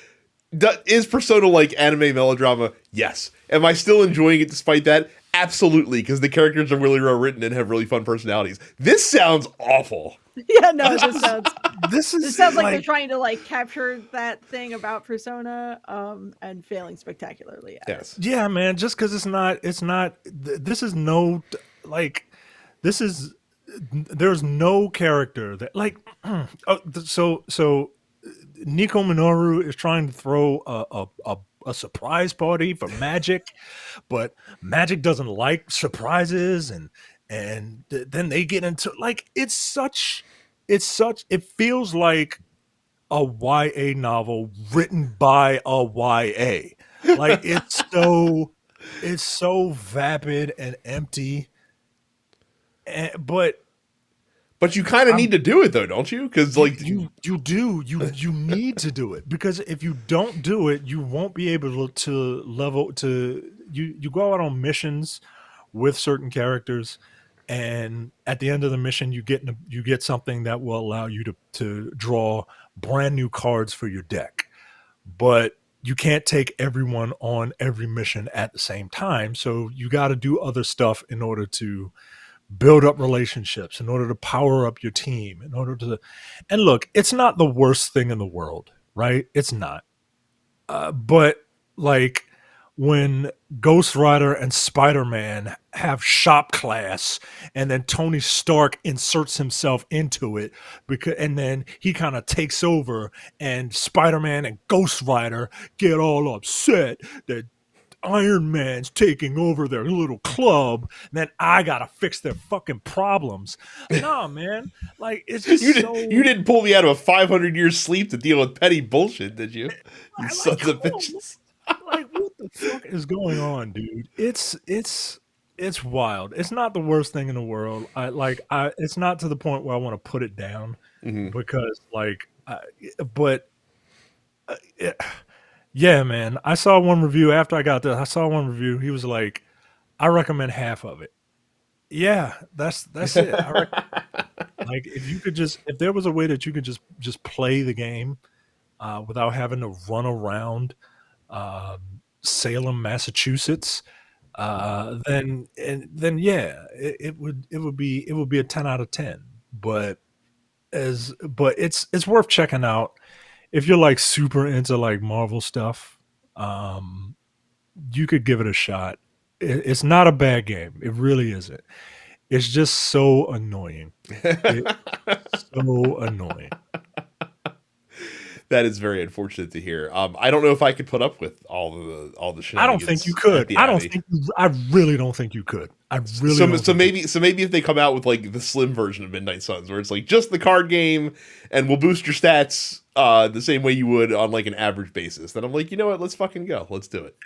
is Persona like anime melodrama? Yes. Am I still enjoying it despite that? Absolutely, because the characters are really well written and have really fun personalities. This sounds awful. Yeah, no, this sounds like they're like trying to like capture that thing about Persona, and failing spectacularly at it. Yeah, man. Just because it's not. This is no like. This is. There's no character that like. So Nico Minoru is trying to throw a surprise party for Magic, but Magic doesn't like surprises, and then they get into like it feels like a YA novel written by a YA. Like it's so vapid and empty. But you kind of need to do it though, don't you? Because like you need to do it, because if you don't do it, you won't be able to level to you go out on missions with certain characters, and at the end of the mission you get something that will allow you to draw brand new cards for your deck, but you can't take everyone on every mission at the same time, so you got to do other stuff in order to build up relationships, in order to power up your team, in order to, and look, it's not the worst thing in the world, right? It's not. But like when Ghost Rider and Spider-Man have shop class, and then Tony Stark inserts himself into it, and then he kind of takes over, and Spider-Man and Ghost Rider get all upset that Iron Man's taking over their little club, and then I gotta fix their fucking problems. Nah, man. Like, it's just you didn't pull me out of a 500 years sleep to deal with petty bullshit, did you? You sons of bitches. Like, what the fuck is going on, dude? It's wild. It's not the worst thing in the world. It's not to the point where I want to put it down, because yeah, man. I saw one review after I got this. I saw one review. He was like, I recommend half of it. Yeah, that's it. Like, if there was a way that you could just play the game without having to run around Salem, Massachusetts, then yeah, it would be a 10 out of 10. But it's worth checking out. If you're like super into like Marvel stuff, you could give it a shot. It's not a bad game. It really isn't. It's just so annoying. So annoying. That is very unfortunate to hear. I don't know if I could put up with all the shenanigans. I don't think you could. I really don't think you could. I really. So maybe if they come out with like the slim version of Midnight Suns, where it's like just the card game and we'll boost your stats the same way you would on like an average basis, then I'm like, you know what? Let's fucking go. Let's do it.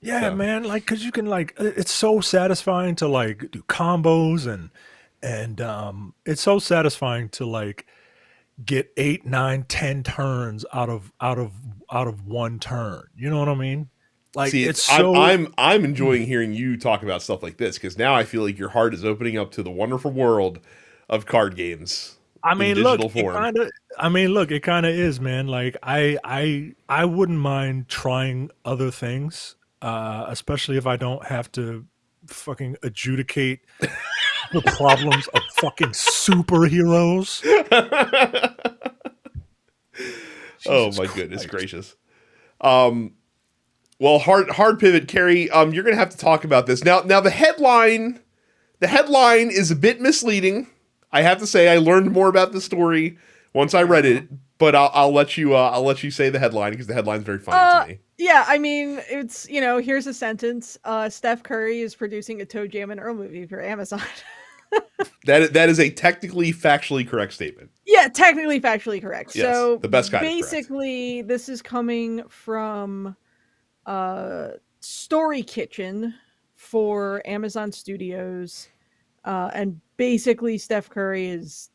Yeah, man. Like, because you can like, it's so satisfying to like do combos and it's so satisfying to like get 8, 9, 10 turns out of one turn. You know what I mean? Like, see, it's so. I'm enjoying hearing you talk about stuff like this, because now I feel like your heart is opening up to the wonderful world of card games. I mean, look, it kind of is, man. Like, I wouldn't mind trying other things, especially if I don't have to fucking adjudicate the problems of fucking superheroes. Oh my goodness gracious. Well, hard pivot, Carrie. You're gonna have to talk about this now. The headline is a bit misleading. I have to say, I learned more about the story once I read it, but I'll let you say the headline, because the headline's very funny to me. Yeah, I mean, it's, here's a sentence. Steph Curry is producing a Toe Jam Earl movie for Amazon. That is a technically factually correct statement. Yeah, technically factually correct. Yes, so the best kind. Basically, this is coming from Story Kitchen for Amazon Studios, and basically Steph Curry is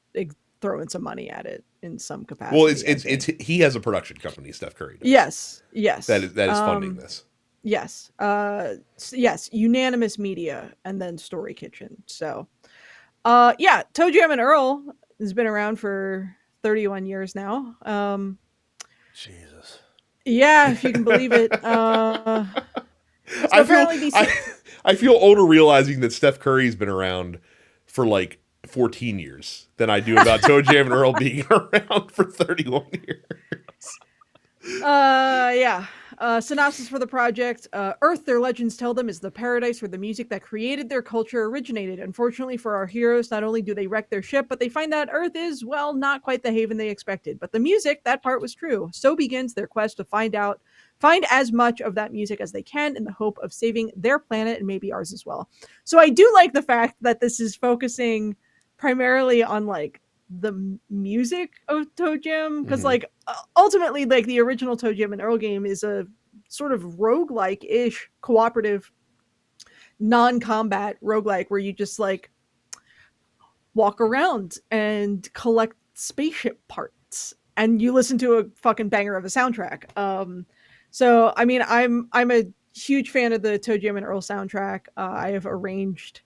throwing some money at it in some capacity. Well, it's he has a production company, Steph Curry does. Yes. That is funding this. Yes. Yes, Unanimous Media and then Story Kitchen. So, yeah, Toe Jam and Earl has been around for 31 years now. Jesus. Yeah, if you can believe it. So I feel older realizing that Steph Curry's been around for like 14 years than I do about Toe Jam and Earl being around for 31 years. Yeah. Synopsis for the project. Earth, their legends tell them, is the paradise where the music that created their culture originated. Unfortunately for our heroes, not only do they wreck their ship, but they find that Earth is, well, not quite the haven they expected. But the music, that part was true. So begins their quest to find as much of that music as they can in the hope of saving their planet and maybe ours as well. So I do like the fact that this is focusing primarily on like the music of Toe Jam, because like ultimately like the original Toe Jam and Earl game is a sort of roguelike-ish cooperative non-combat roguelike where you just like walk around and collect spaceship parts and you listen to a fucking banger of a soundtrack. So I mean I'm a huge fan of the Toe Jam and Earl soundtrack. I have arranged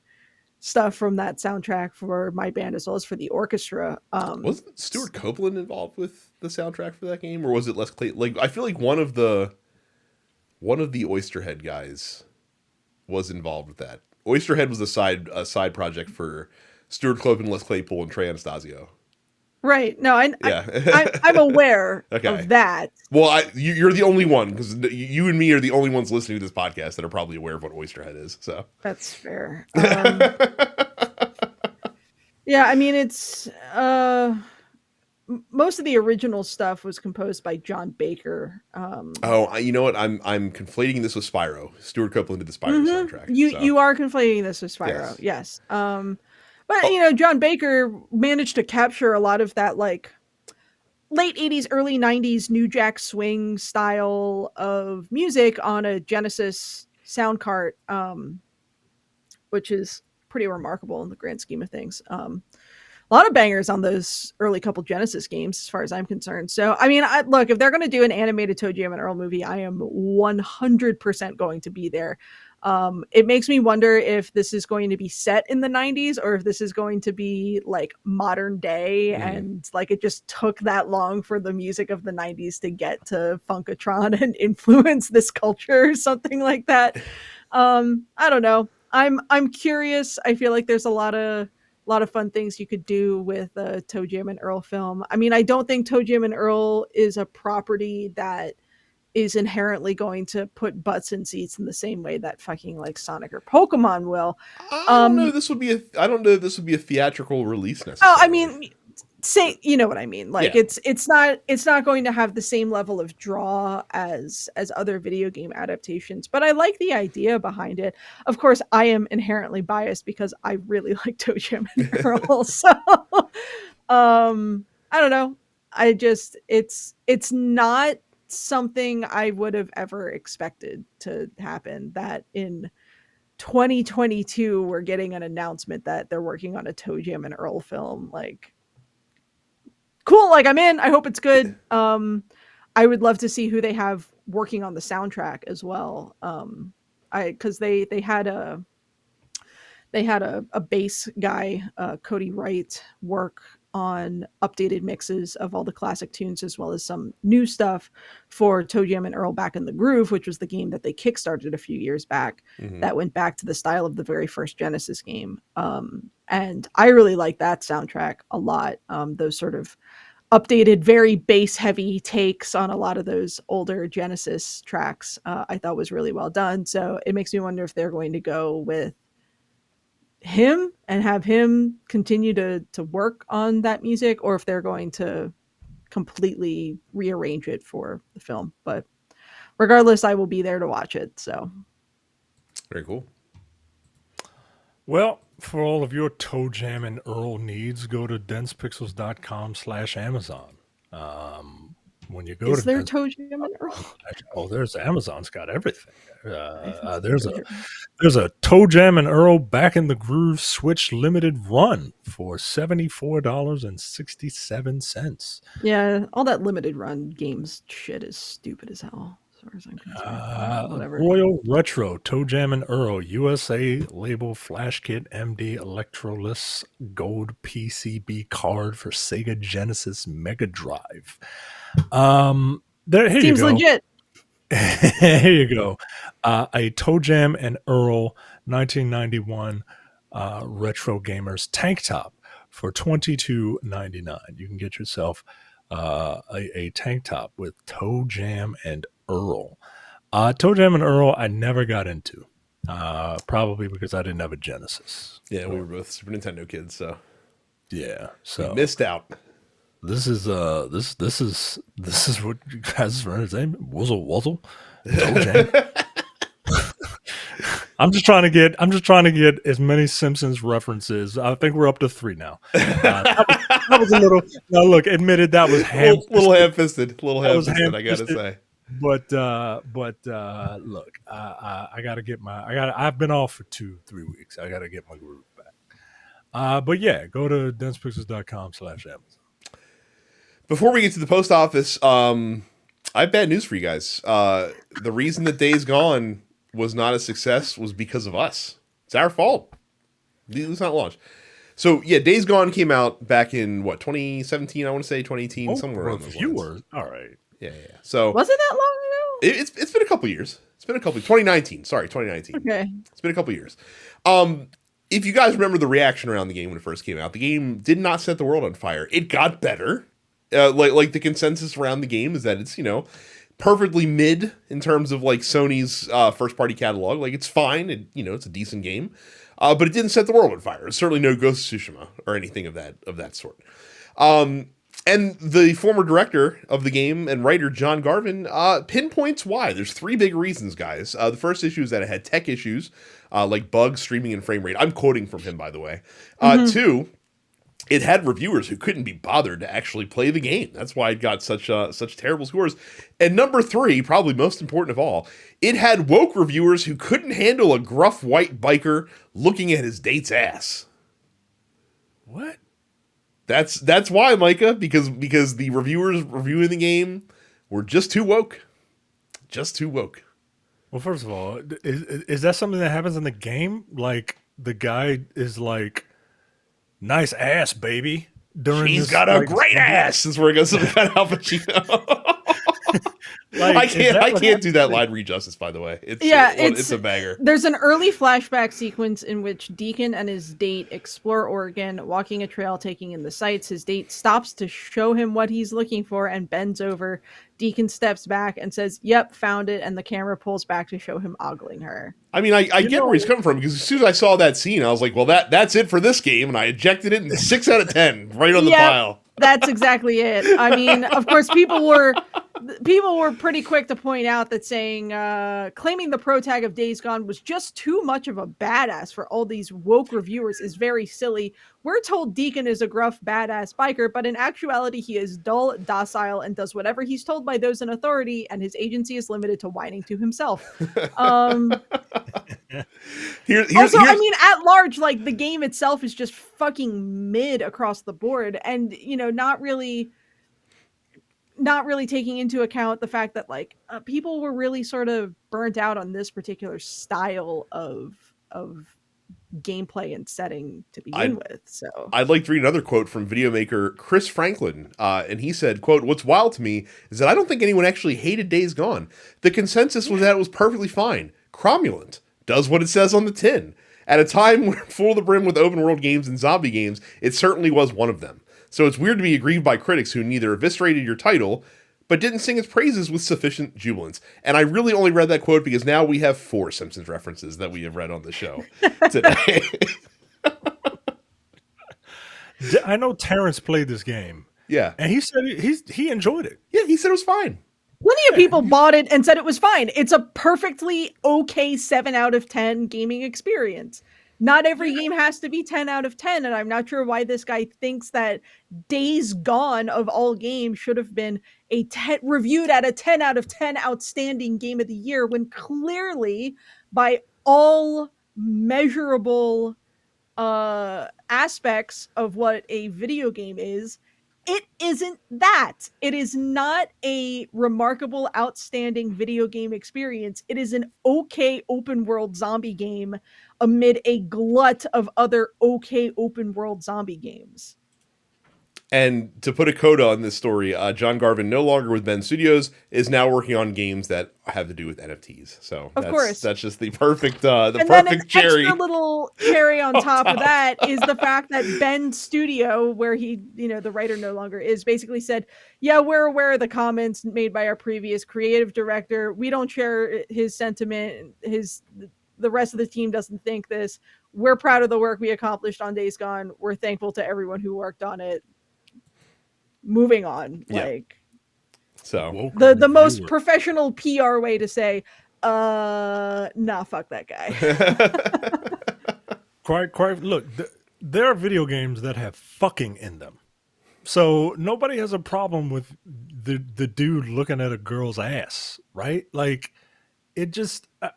stuff from that soundtrack for my band as well as for the orchestra. Wasn't Stuart Copeland involved with the soundtrack for that game, or was it Les Clay? Like, I feel like one of the Oysterhead guys was involved with that. Oysterhead was a side project for Stuart Copeland, Les Claypool, and Trey Anastasio. Right. No, I'm aware of that. Well, you're the only one, because you and me are the only ones listening to this podcast that are probably aware of what Oysterhead is. So that's fair. Yeah, I mean it's most of the original stuff was composed by John Baker. You know what? I'm conflating this with Spyro. Stuart Copeland did the Spyro soundtrack. You are conflating this with Spyro. Yes. But you know, John Baker managed to capture a lot of that like late 80s, early 90s New Jack Swing style of music on a Genesis sound cart, which is pretty remarkable in the grand scheme of things. A lot of bangers on those early couple Genesis games, as far as I'm concerned. So, I mean, look, if they're going to do an animated Toe Jam and Earl movie, I am 100% going to be there. It makes me wonder if this is going to be set in the 90s or if this is going to be like modern day and like it just took that long for the music of the 90s to get to Funkatron and influence this culture or something like that. I don't know. I'm curious. I feel like there's a lot of fun things you could do with a Toe Jam and Earl film. I mean, I don't think Toe Jam and Earl is a property that is inherently going to put butts in seats in the same way that fucking like Sonic or Pokemon will. I don't know if this would be a theatrical release necessarily. Oh, I mean, you know what I mean? Like it's not going to have the same level of draw as other video game adaptations, but I like the idea behind it. Of course, I am inherently biased because I really like Toe Jam and Earl. So I don't know. It's not something I would have ever expected to happen, that in 2022 we're getting an announcement that they're working on a Toe Jam and Earl film. Like, cool, like I'm in. I hope it's good. I would love to see who they have working on the soundtrack as well. Because they had a bass guy, Cody Wright, work on updated mixes of all the classic tunes as well as some new stuff for Toe Jam and Earl Back in the Groove, which was the game that they kickstarted a few years back that went back to the style of the very first Genesis game. And I really like that soundtrack a lot. Those sort of updated, very bass heavy takes on a lot of those older Genesis tracks, I thought was really well done. So it makes me wonder if they're going to go with him and have him continue to work on that music, or if they're going to completely rearrange it for the film. But regardless, I will be there to watch it. So very cool. Well, for all of your Toe Jam and Earl needs, go to densepixels.com/Amazon. when you go Is to there Dens- Toe Jam and Earl? oh, there's Amazon's got everything. There's Weird. a Toe Jam and Earl Back in the Groove Switch limited run for $74.67. Yeah, all that limited run games shit is stupid as hell, as far as I'm concerned. Whatever. Royal Retro Toe Jam and Earl USA label Flash Kit MD Electroless Gold PCB card for Sega Genesis Mega Drive. Here Seems you go. legit. Here you go. A Toe Jam and Earl 1991 Retro Gamers tank top for $22.99. You can get yourself a tank top with Toe Jam and Earl. Toe Jam and Earl I never got into. Probably because I didn't have a Genesis. Yeah, we were both Super Nintendo kids, so yeah, so we missed out. This is what you guys are saying. Wuzzle. Toe Jam. I'm just trying to get as many Simpsons references. I think we're up to 3 now. That was a little. Now look, admitted that was little ham-fisted. I gotta say. But look, I gotta get I've been off for 2-3 weeks. I gotta get my groove back. But yeah, go to densepixels.com/Amazon. Before we get to the post office, I have bad news for you guys. The reason that Days Gone was not a success was because of us. It's our fault. It's not launched. So yeah, Days Gone came out back in 2017? I want to say 2018, somewhere around those lines. All right. Yeah. So Was it that long ago? It's been a couple years. 2019. Sorry, 2019. Okay. It's been a couple years. If you guys remember the reaction around the game when it first came out, the game did not set the world on fire. It got better. Like the consensus around the game is that it's, perfectly mid in terms of like Sony's first party catalog. Like it's fine. It's a decent game. But it didn't set the world on fire. It's certainly no Ghost of Tsushima or anything of that sort. And the former director of the game and writer, John Garvin, pinpoints why. There's 3 big reasons, guys. The first issue is that it had tech issues, like bugs, streaming, and frame rate. I'm quoting from him, by the way. 2, it had reviewers who couldn't be bothered to actually play the game. That's why it got such terrible scores. And number 3, probably most important of all, it had woke reviewers who couldn't handle a gruff white biker looking at his date's ass. What? That's why, Micah, because the reviewers reviewing the game were just too woke. Just too woke. Well, first of all, is that something that happens in the game? Like the guy is like, nice ass, baby. She's got a great ass. Is where it goes to Al Pacino. I can't do that line rejustice, by the way. It's a banger. There's an early flashback sequence in which Deacon and his date explore Oregon, walking a trail, taking in the sights. His date stops to show him what he's looking for and bends over. Deacon steps back and says, "Yep, found it," and the camera pulls back to show him ogling her. I mean, I get where he's coming from, because as soon as I saw that scene, I was like, well, that's it for this game, and I ejected it in 6 out of 10, right on the pile. That's exactly it. I mean, of course, people were pretty quick to point out that claiming the pro tag of Days Gone was just too much of a badass for all these woke reviewers is very silly. We're told Deacon is a gruff, badass biker, but in actuality, he is dull, docile, and does whatever he's told by those in authority, and his agency is limited to whining to himself. I mean, at large, like, the game itself is just fucking mid across the board, and, not really taking into account the fact that, like, people were really sort of burnt out on this particular style of gameplay and setting to begin with. So I'd like to read another quote from video maker Chris Franklin, and he said, quote, "What's wild to me is that I don't think anyone actually hated Days Gone. The consensus was that it was perfectly fine, cromulent, does what it says on the tin. At a time when full to the brim with open world games and zombie games, it certainly was one of them. So it's weird to be aggrieved by critics who neither eviscerated your title, but didn't sing its praises with sufficient jubilance." And I really only read that quote because now we have 4 Simpsons references that we have read on the show today. I know Terrence played this game. Yeah. And he said he enjoyed it. Yeah, he said it was fine. Plenty of people bought it and said it was fine. It's a perfectly okay 7 out of 10 gaming experience. Not every game has to be 10 out of 10, and I'm not sure why this guy thinks that Days Gone of all games should have been reviewed at a 10 out of 10 outstanding game of the year, when clearly by all measurable aspects of what a video game is, it isn't that. It is not a remarkable, outstanding video game experience. It is an okay open world zombie game amid a glut of other okay open world zombie games. And to put a coda on this story, John Garvin, no longer with Bend Studios, is now working on games that have to do with NFTs. So of course, that's just the perfect cherry. Extra little cherry on top of that is the fact that Bend Studio, where he, the writer no longer is, basically said, "Yeah, we're aware of the comments made by our previous creative director. We don't share his sentiment. The rest of the team doesn't think this. We're proud of the work we accomplished on Days Gone. We're thankful to everyone who worked on it. Moving on." Yeah. So the most professional PR way to say, nah, fuck that guy. Quite. Look, there are video games that have fucking in them, so nobody has a problem with the dude looking at a girl's ass, right? Like, it just, I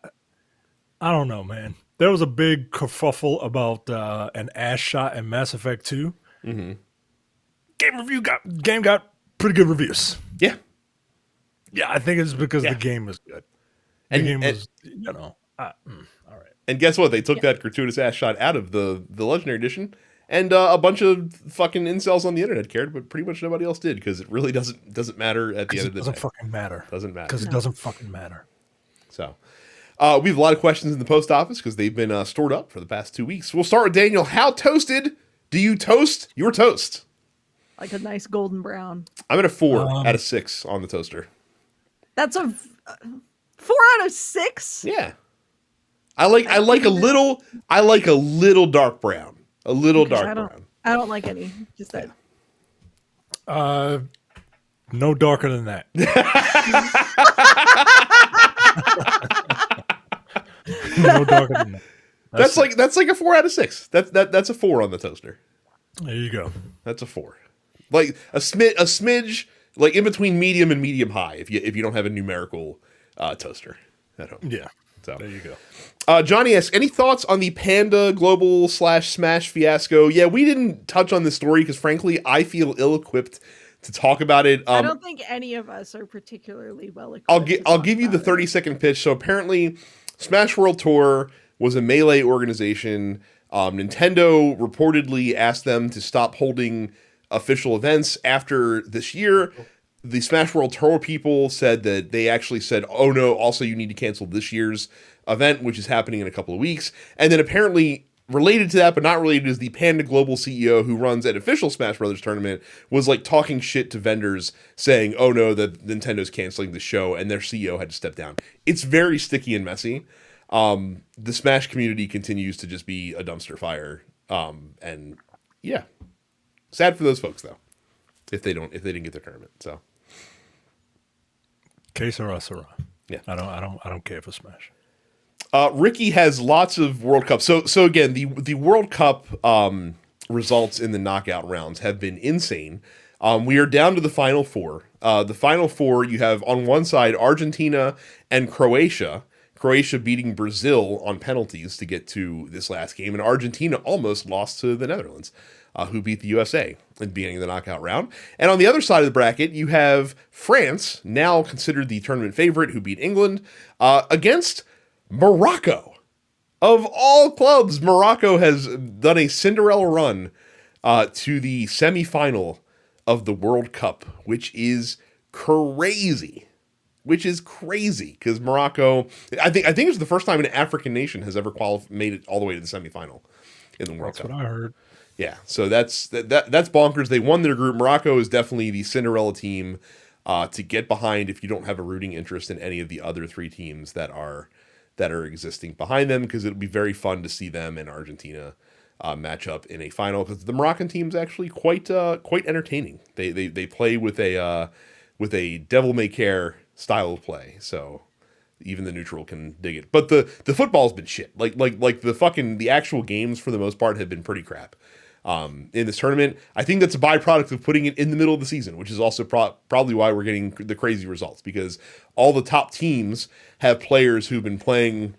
don't know, man. There was a big kerfuffle about an ass shot in Mass Effect 2. Mm-hmm. Game got pretty good reviews. Yeah. Yeah, I think it's because the game was good. The game was, all right. And guess what? They took that gratuitous ass shot out of the Legendary Edition, and a bunch of fucking incels on the internet cared, but pretty much nobody else did, because it really doesn't matter at the end of the day. It doesn't fucking matter. Because it doesn't fucking matter. So, we have a lot of questions in the post office because they've been stored up for the past 2 weeks. We'll start with Daniel. How toasted do you toast your toast? Like a nice golden brown. I'm at a 4 out of 6 on the toaster. That's a 4 out of 6? Yeah. I like a little dark brown. A little dark brown. I don't like any. Just that. No darker than that. No darker than that. That's like a 4 out of 6. That's a 4 on the toaster. There you go. That's a 4. Like a smidge, like in between medium and medium high. If you don't have a numerical toaster at home. Yeah. So there you go. Johnny asks, any thoughts on the Panda Global / Smash fiasco? Yeah, we didn't touch on this story because frankly, I feel ill-equipped to talk about it. I don't think any of us are particularly well equipped. I'll give you the 30-second pitch. So apparently, Smash World Tour was a Melee organization. Nintendo reportedly asked them to stop holding official events after this year. The Smash World Tour people said that they actually said, oh no, also you need to cancel this year's event, which is happening in a couple of weeks. And then apparently related to that, but not related, is the Panda Global CEO who runs an official Smash Brothers tournament was like talking shit to vendors saying, oh no, that Nintendo's canceling the show, and their CEO had to step down. It's very sticky and messy. The Smash community continues to just be a dumpster fire. And yeah, sad for those folks though, if they didn't get their tournament. So, que sera, sera. Yeah, I don't care for Smash. Ricky has lots of World Cup. So again, the World Cup results in the knockout rounds have been insane. We are down to the final four. The final four, you have on one side Argentina and Croatia. Croatia beating Brazil on penalties to get to this last game, and Argentina almost lost to the Netherlands, who beat the USA in the beginning of the knockout round. And on the other side of the bracket, you have France, now considered the tournament favorite, who beat England, against Morocco. Of all clubs, Morocco has done a Cinderella run to the semifinal of the World Cup, which is crazy. Because Morocco, I think it's the first time an African nation has ever made it all the way to the semifinal in the World Cup. That's what I heard. Yeah, so that's bonkers. They won their group. Morocco is definitely the Cinderella team to get behind if you don't have a rooting interest in any of the other three teams that are existing behind them, because it'll be very fun to see them and Argentina match up in a final, because the Moroccan team is actually quite entertaining. They play with a devil may care style of play. So Even the neutral can dig it. But the football's been shit. Like the actual games for the most part have been pretty crap. In this tournament, I think that's a byproduct of putting it in the middle of the season, which is also probably why we're getting the crazy results, because all the top teams have players who've been playing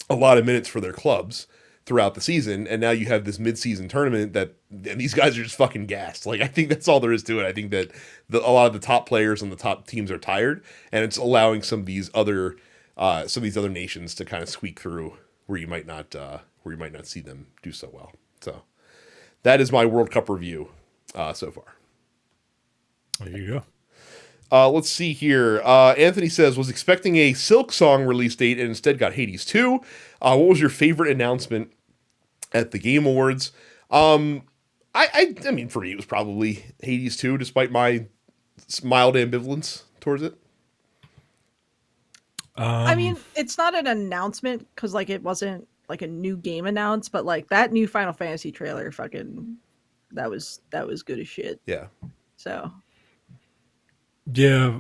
a lot of minutes for their clubs throughout the season, and now you have this mid-season tournament and these guys are just fucking gassed. Like, I think that's all there is to it. I think that a lot of the top players and the top teams are tired, and it's allowing some of these other nations to kind of squeak through where you might not see them do so well. So that is my World Cup review so far. There you go. Let's see here. Anthony says, was expecting a Silk Song release date and instead got Hades 2. What was your favorite announcement at the Game Awards? I mean, for me, it was probably Hades 2, despite my mild ambivalence towards it. I mean, it's not an announcement because, like, it wasn't like a new game announced, but like that new Final Fantasy trailer, fucking, that was good as shit. Yeah. So. Yeah.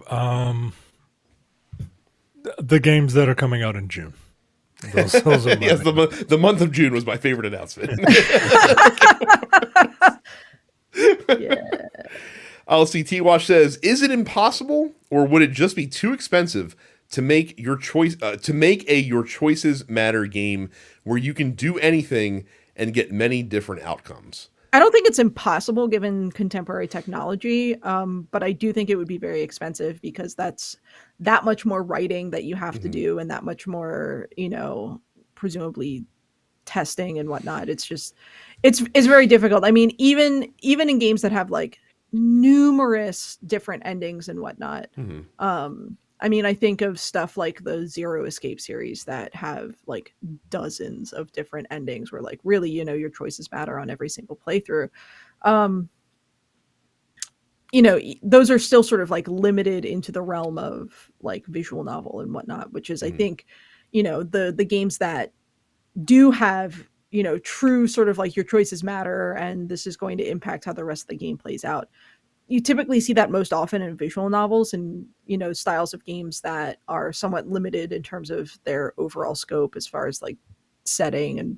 The games that are coming out in June. Those are yes, the month of June was my favorite announcement. Yeah. LCT Wash says, is it impossible or would it just be too expensive to make your choice your choices matter game where you can do anything and get many different outcomes? I don't think it's impossible given contemporary technology, but I do think it would be very expensive because that's that much more writing that you have to do and that much more, presumably testing and whatnot. It's just, it's very difficult. I mean, even in games that have like numerous different endings and whatnot, I mean, I think of stuff like the Zero Escape series that have like dozens of different endings where like really, your choices matter on every single playthrough. Those are still sort of like limited into the realm of like visual novel and whatnot, which is, I think, the games that do have, true sort of like your choices matter and this is going to impact how the rest of the game plays out. You typically see that most often in visual novels and, styles of games that are somewhat limited in terms of their overall scope as far as like setting and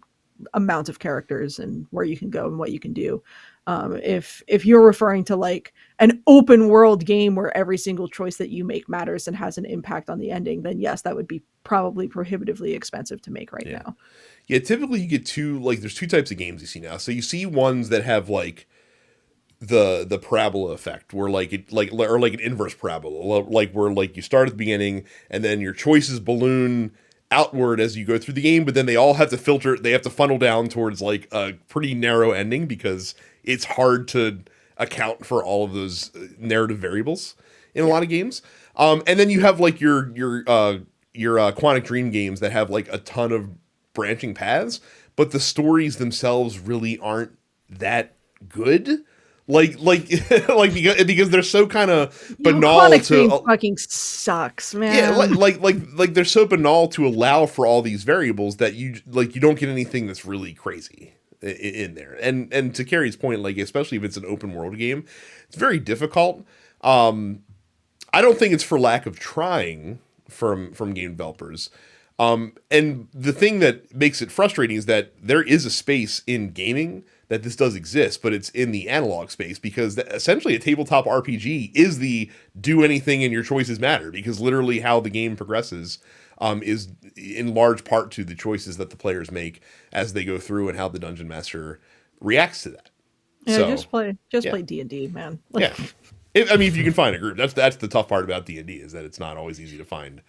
amount of characters and where you can go and what you can do. If you're referring to like an open world game where every single choice that you make matters and has an impact on the ending, then yes, that would be probably prohibitively expensive to make right now. Yeah, typically you get there's two types of games you see now. So you see ones that have like the parabola effect where like an inverse parabola, like where like you start at the beginning and then your choices balloon outward as you go through the game, but then they all have to funnel down towards like a pretty narrow ending because it's hard to account for all of those narrative variables in a lot of games. And then you have like your Quantic Dream games that have like a ton of branching paths, but the stories themselves really aren't that good. Because they're so kind of banal. Quantic Dream fucking sucks, man. Yeah, like they're so banal to allow for all these variables that you don't get anything that's really crazy in there. And to Carrie's point, like especially if it's an open world game, it's very difficult. I don't think it's for lack of trying from game developers. And the thing that makes it frustrating is that there is a space in gaming that this does exist, but it's in the analog space because essentially a tabletop RPG is the do anything and your choices matter, because literally how the game progresses is in large part to the choices that the players make as they go through and how the dungeon master reacts to that. Yeah, so, just play D&D, man. Yeah. If you can find a group, that's the tough part about D&D is that it's not always easy to find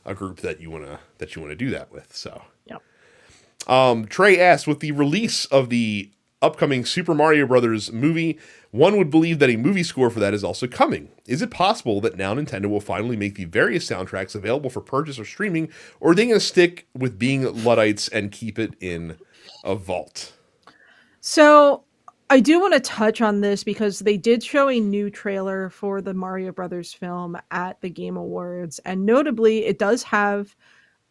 a group that you want to do that with. So, yeah. Trey asks, with the release of the upcoming Super Mario Brothers movie, one would believe that a movie score for that is also coming. Is it possible that now Nintendo will finally make the various soundtracks available for purchase or streaming, or are they going to stick with being Luddites and keep it in a vault? So I do want to touch on this because they did show a new trailer for the Mario Brothers film at the Game Awards, and notably it does have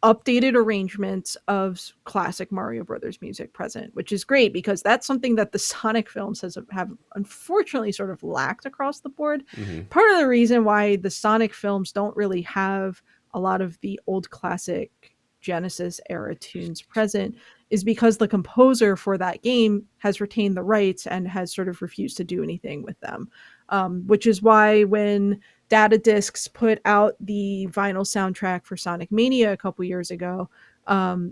updated arrangements of classic Mario Brothers music present, which is great because that's something that the Sonic films have unfortunately sort of lacked across the board. Part of the reason why the Sonic films don't really have a lot of the old classic Genesis era tunes present is because the composer for that game has retained the rights and has sort of refused to do anything with them. Which is why when Data Discs put out the vinyl soundtrack for Sonic Mania a couple years ago,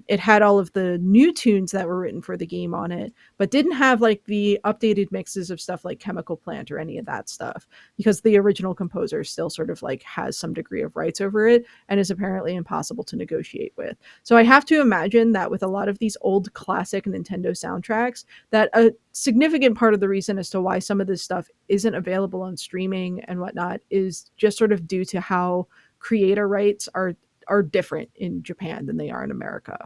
it had all of the new tunes that were written for the game on it, but didn't have like the updated mixes of stuff like Chemical Plant or any of that stuff, because the original composer still sort of like has some degree of rights over it and is apparently impossible to negotiate with. So I have to imagine that with a lot of these old classic Nintendo soundtracks, that a significant part of the reason as to why some of this stuff isn't available on streaming and whatnot is just sort of due to how creator rights are different in Japan than they are in America.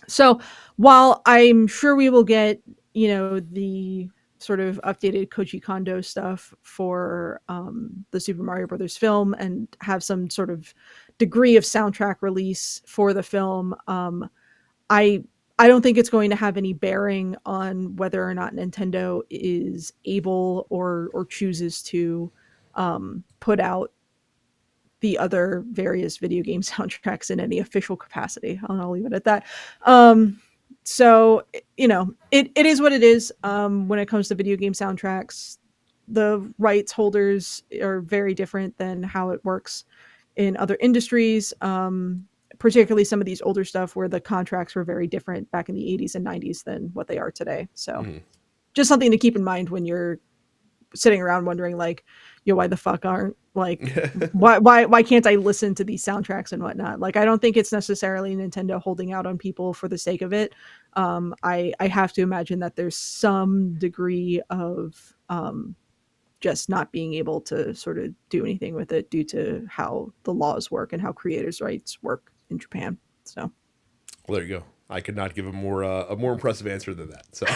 So while I'm sure we will get, the sort of updated Koji Kondo stuff for the Super Mario Brothers film and have some sort of degree of soundtrack release for the film, I don't think it's going to have any bearing on whether or not Nintendo is able or chooses to put out the other various video game soundtracks in any official capacity. I'll leave it at that. So, it is what it is. When it comes to video game soundtracks, the rights holders are very different than how it works in other industries. Particularly some of these older stuff where the contracts were very different back in the 80s and 90s than what they are today. So just something to keep in mind when you're sitting around wondering like, why the fuck aren't like, why can't I listen to these soundtracks and whatnot? Like, I don't think it's necessarily Nintendo holding out on people for the sake of it. I have to imagine that there's some degree of just not being able to sort of do anything with it due to how the laws work and how creators' rights work in Japan. So, well, there you go. I could not give a more impressive answer than that. So,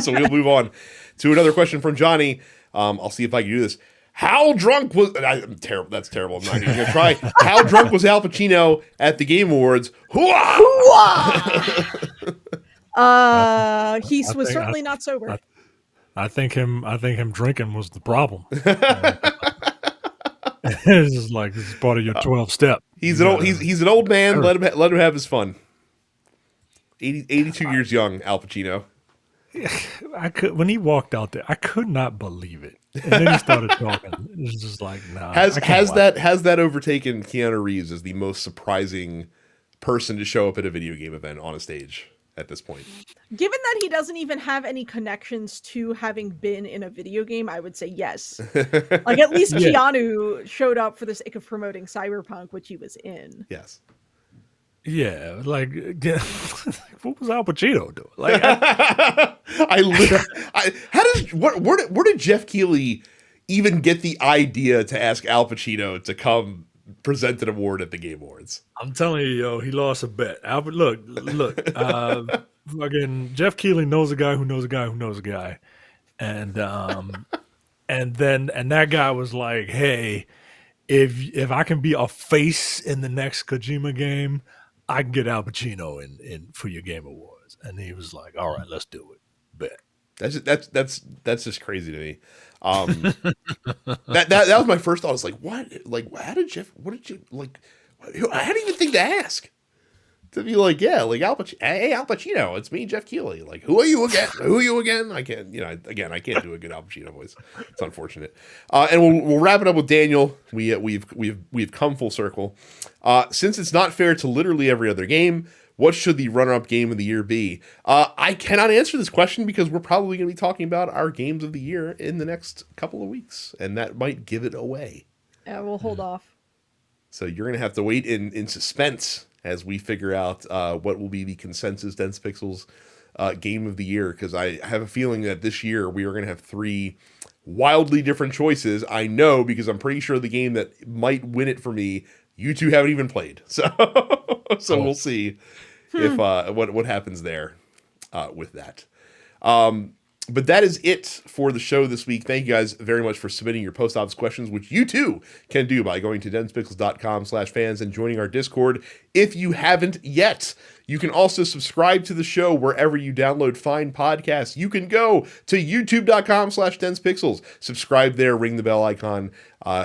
so we'll move on to another question from Johnny. I'll see if I can do this. How drunk was... I'm terrible. That's terrible. I'm not even going to try. How drunk was Al Pacino at the Game Awards? He was certainly not sober. I think him drinking was the problem. It's just like, this is part of your 12 step. He's an old man. Let him have his fun. 82 years young, Al Pacino. When he walked out there, I could not believe it. And then he started talking. It was just like, nah. Has that overtaken Keanu Reeves as the most surprising person to show up at a video game event on a stage at this point? Given that he doesn't even have any connections to having been in a video game, I would say yes. Like, at least Keanu showed up for the sake of promoting Cyberpunk, which he was in. Yes. Yeah, like, what was Al Pacino doing? Like, where did Jeff Keighley even get the idea to ask Al Pacino to come present an award at the Game Awards? I'm telling you, he lost a bet. Albert, look, fucking Jeff Keighley knows a guy who knows a guy who knows a guy, and that guy was like, hey, if I can be a face in the next Kojima game, I can get Al Pacino in for your Game Awards. And he was like, all right, let's do it. Bet. That's just crazy to me. That was my first thought. I was like, what? Like, what did you I hadn't even think to ask. To be like, yeah, like Al Pacino, it's me, Jeff Keighley. Like, who are you again? I can't, I can't do a good Al Pacino voice. It's unfortunate. And we'll wrap it up with Daniel. We've come full circle. Since it's not fair to literally every other game, what should the runner-up game of the year be? I cannot answer this question because we're probably going to be talking about our games of the year in the next couple of weeks, and that might give it away. Yeah, we'll hold off. So you're going to have to wait in suspense as we figure out what will be the consensus Dense Pixels game of the year, because I have a feeling that this year we are going to have 3 wildly different choices. I know, because I'm pretty sure the game that might win it for me, you two haven't even played. So we'll see if what happens there with that. But that is it for the show this week. Thank you guys very much for submitting your post office questions, which you too can do by going to denspixels.com/fans and joining our Discord if you haven't yet. You can also subscribe to the show wherever you download fine podcasts. You can go to youtube.com/denspixels. Subscribe there, ring the bell icon,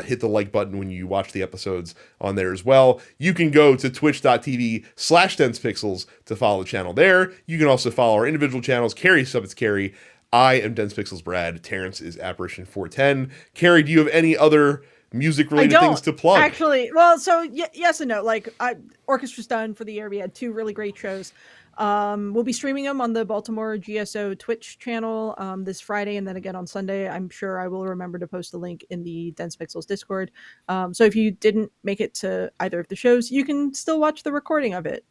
hit the like button when you watch the episodes on there as well. You can go to twitch.tv/denspixels to follow the channel there. You can also follow our individual channels. Carrie Subbits Carrie. I am Dense Pixels Brad. Terrence is Apparition 410. Carrie, do you have any other music-related things to plug? Actually, well, so yes and no. Like, Orchestra's done for the year. We had 2 really great shows. We'll be streaming them on the Baltimore GSO Twitch channel this Friday and then again on Sunday. I'm sure I will remember to post a link in the Dense Pixels Discord. So if you didn't make it to either of the shows, you can still watch the recording of it.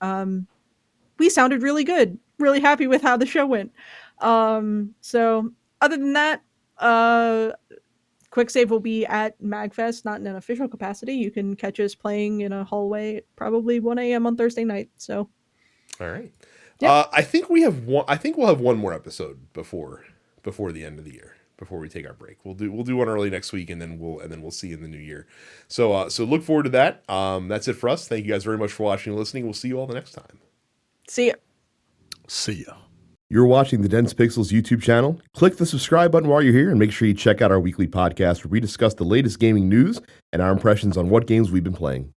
We sounded really good. Really happy with how the show went. So other than that, Quick Save will be at MagFest, not in an official capacity. You can catch us playing in a hallway at probably 1 a.m. on Thursday night. So, all right. Yep. I think we'll have one more episode before the end of the year, before we take our break. We'll do one early next week, and then we'll see in the new year. So look forward to that. That's it for us. Thank you guys very much for watching and listening. We'll see you all the next time. See ya. See ya. You're watching the Dense Pixels YouTube channel. Click the subscribe button while you're here and make sure you check out our weekly podcast where we discuss the latest gaming news and our impressions on what games we've been playing.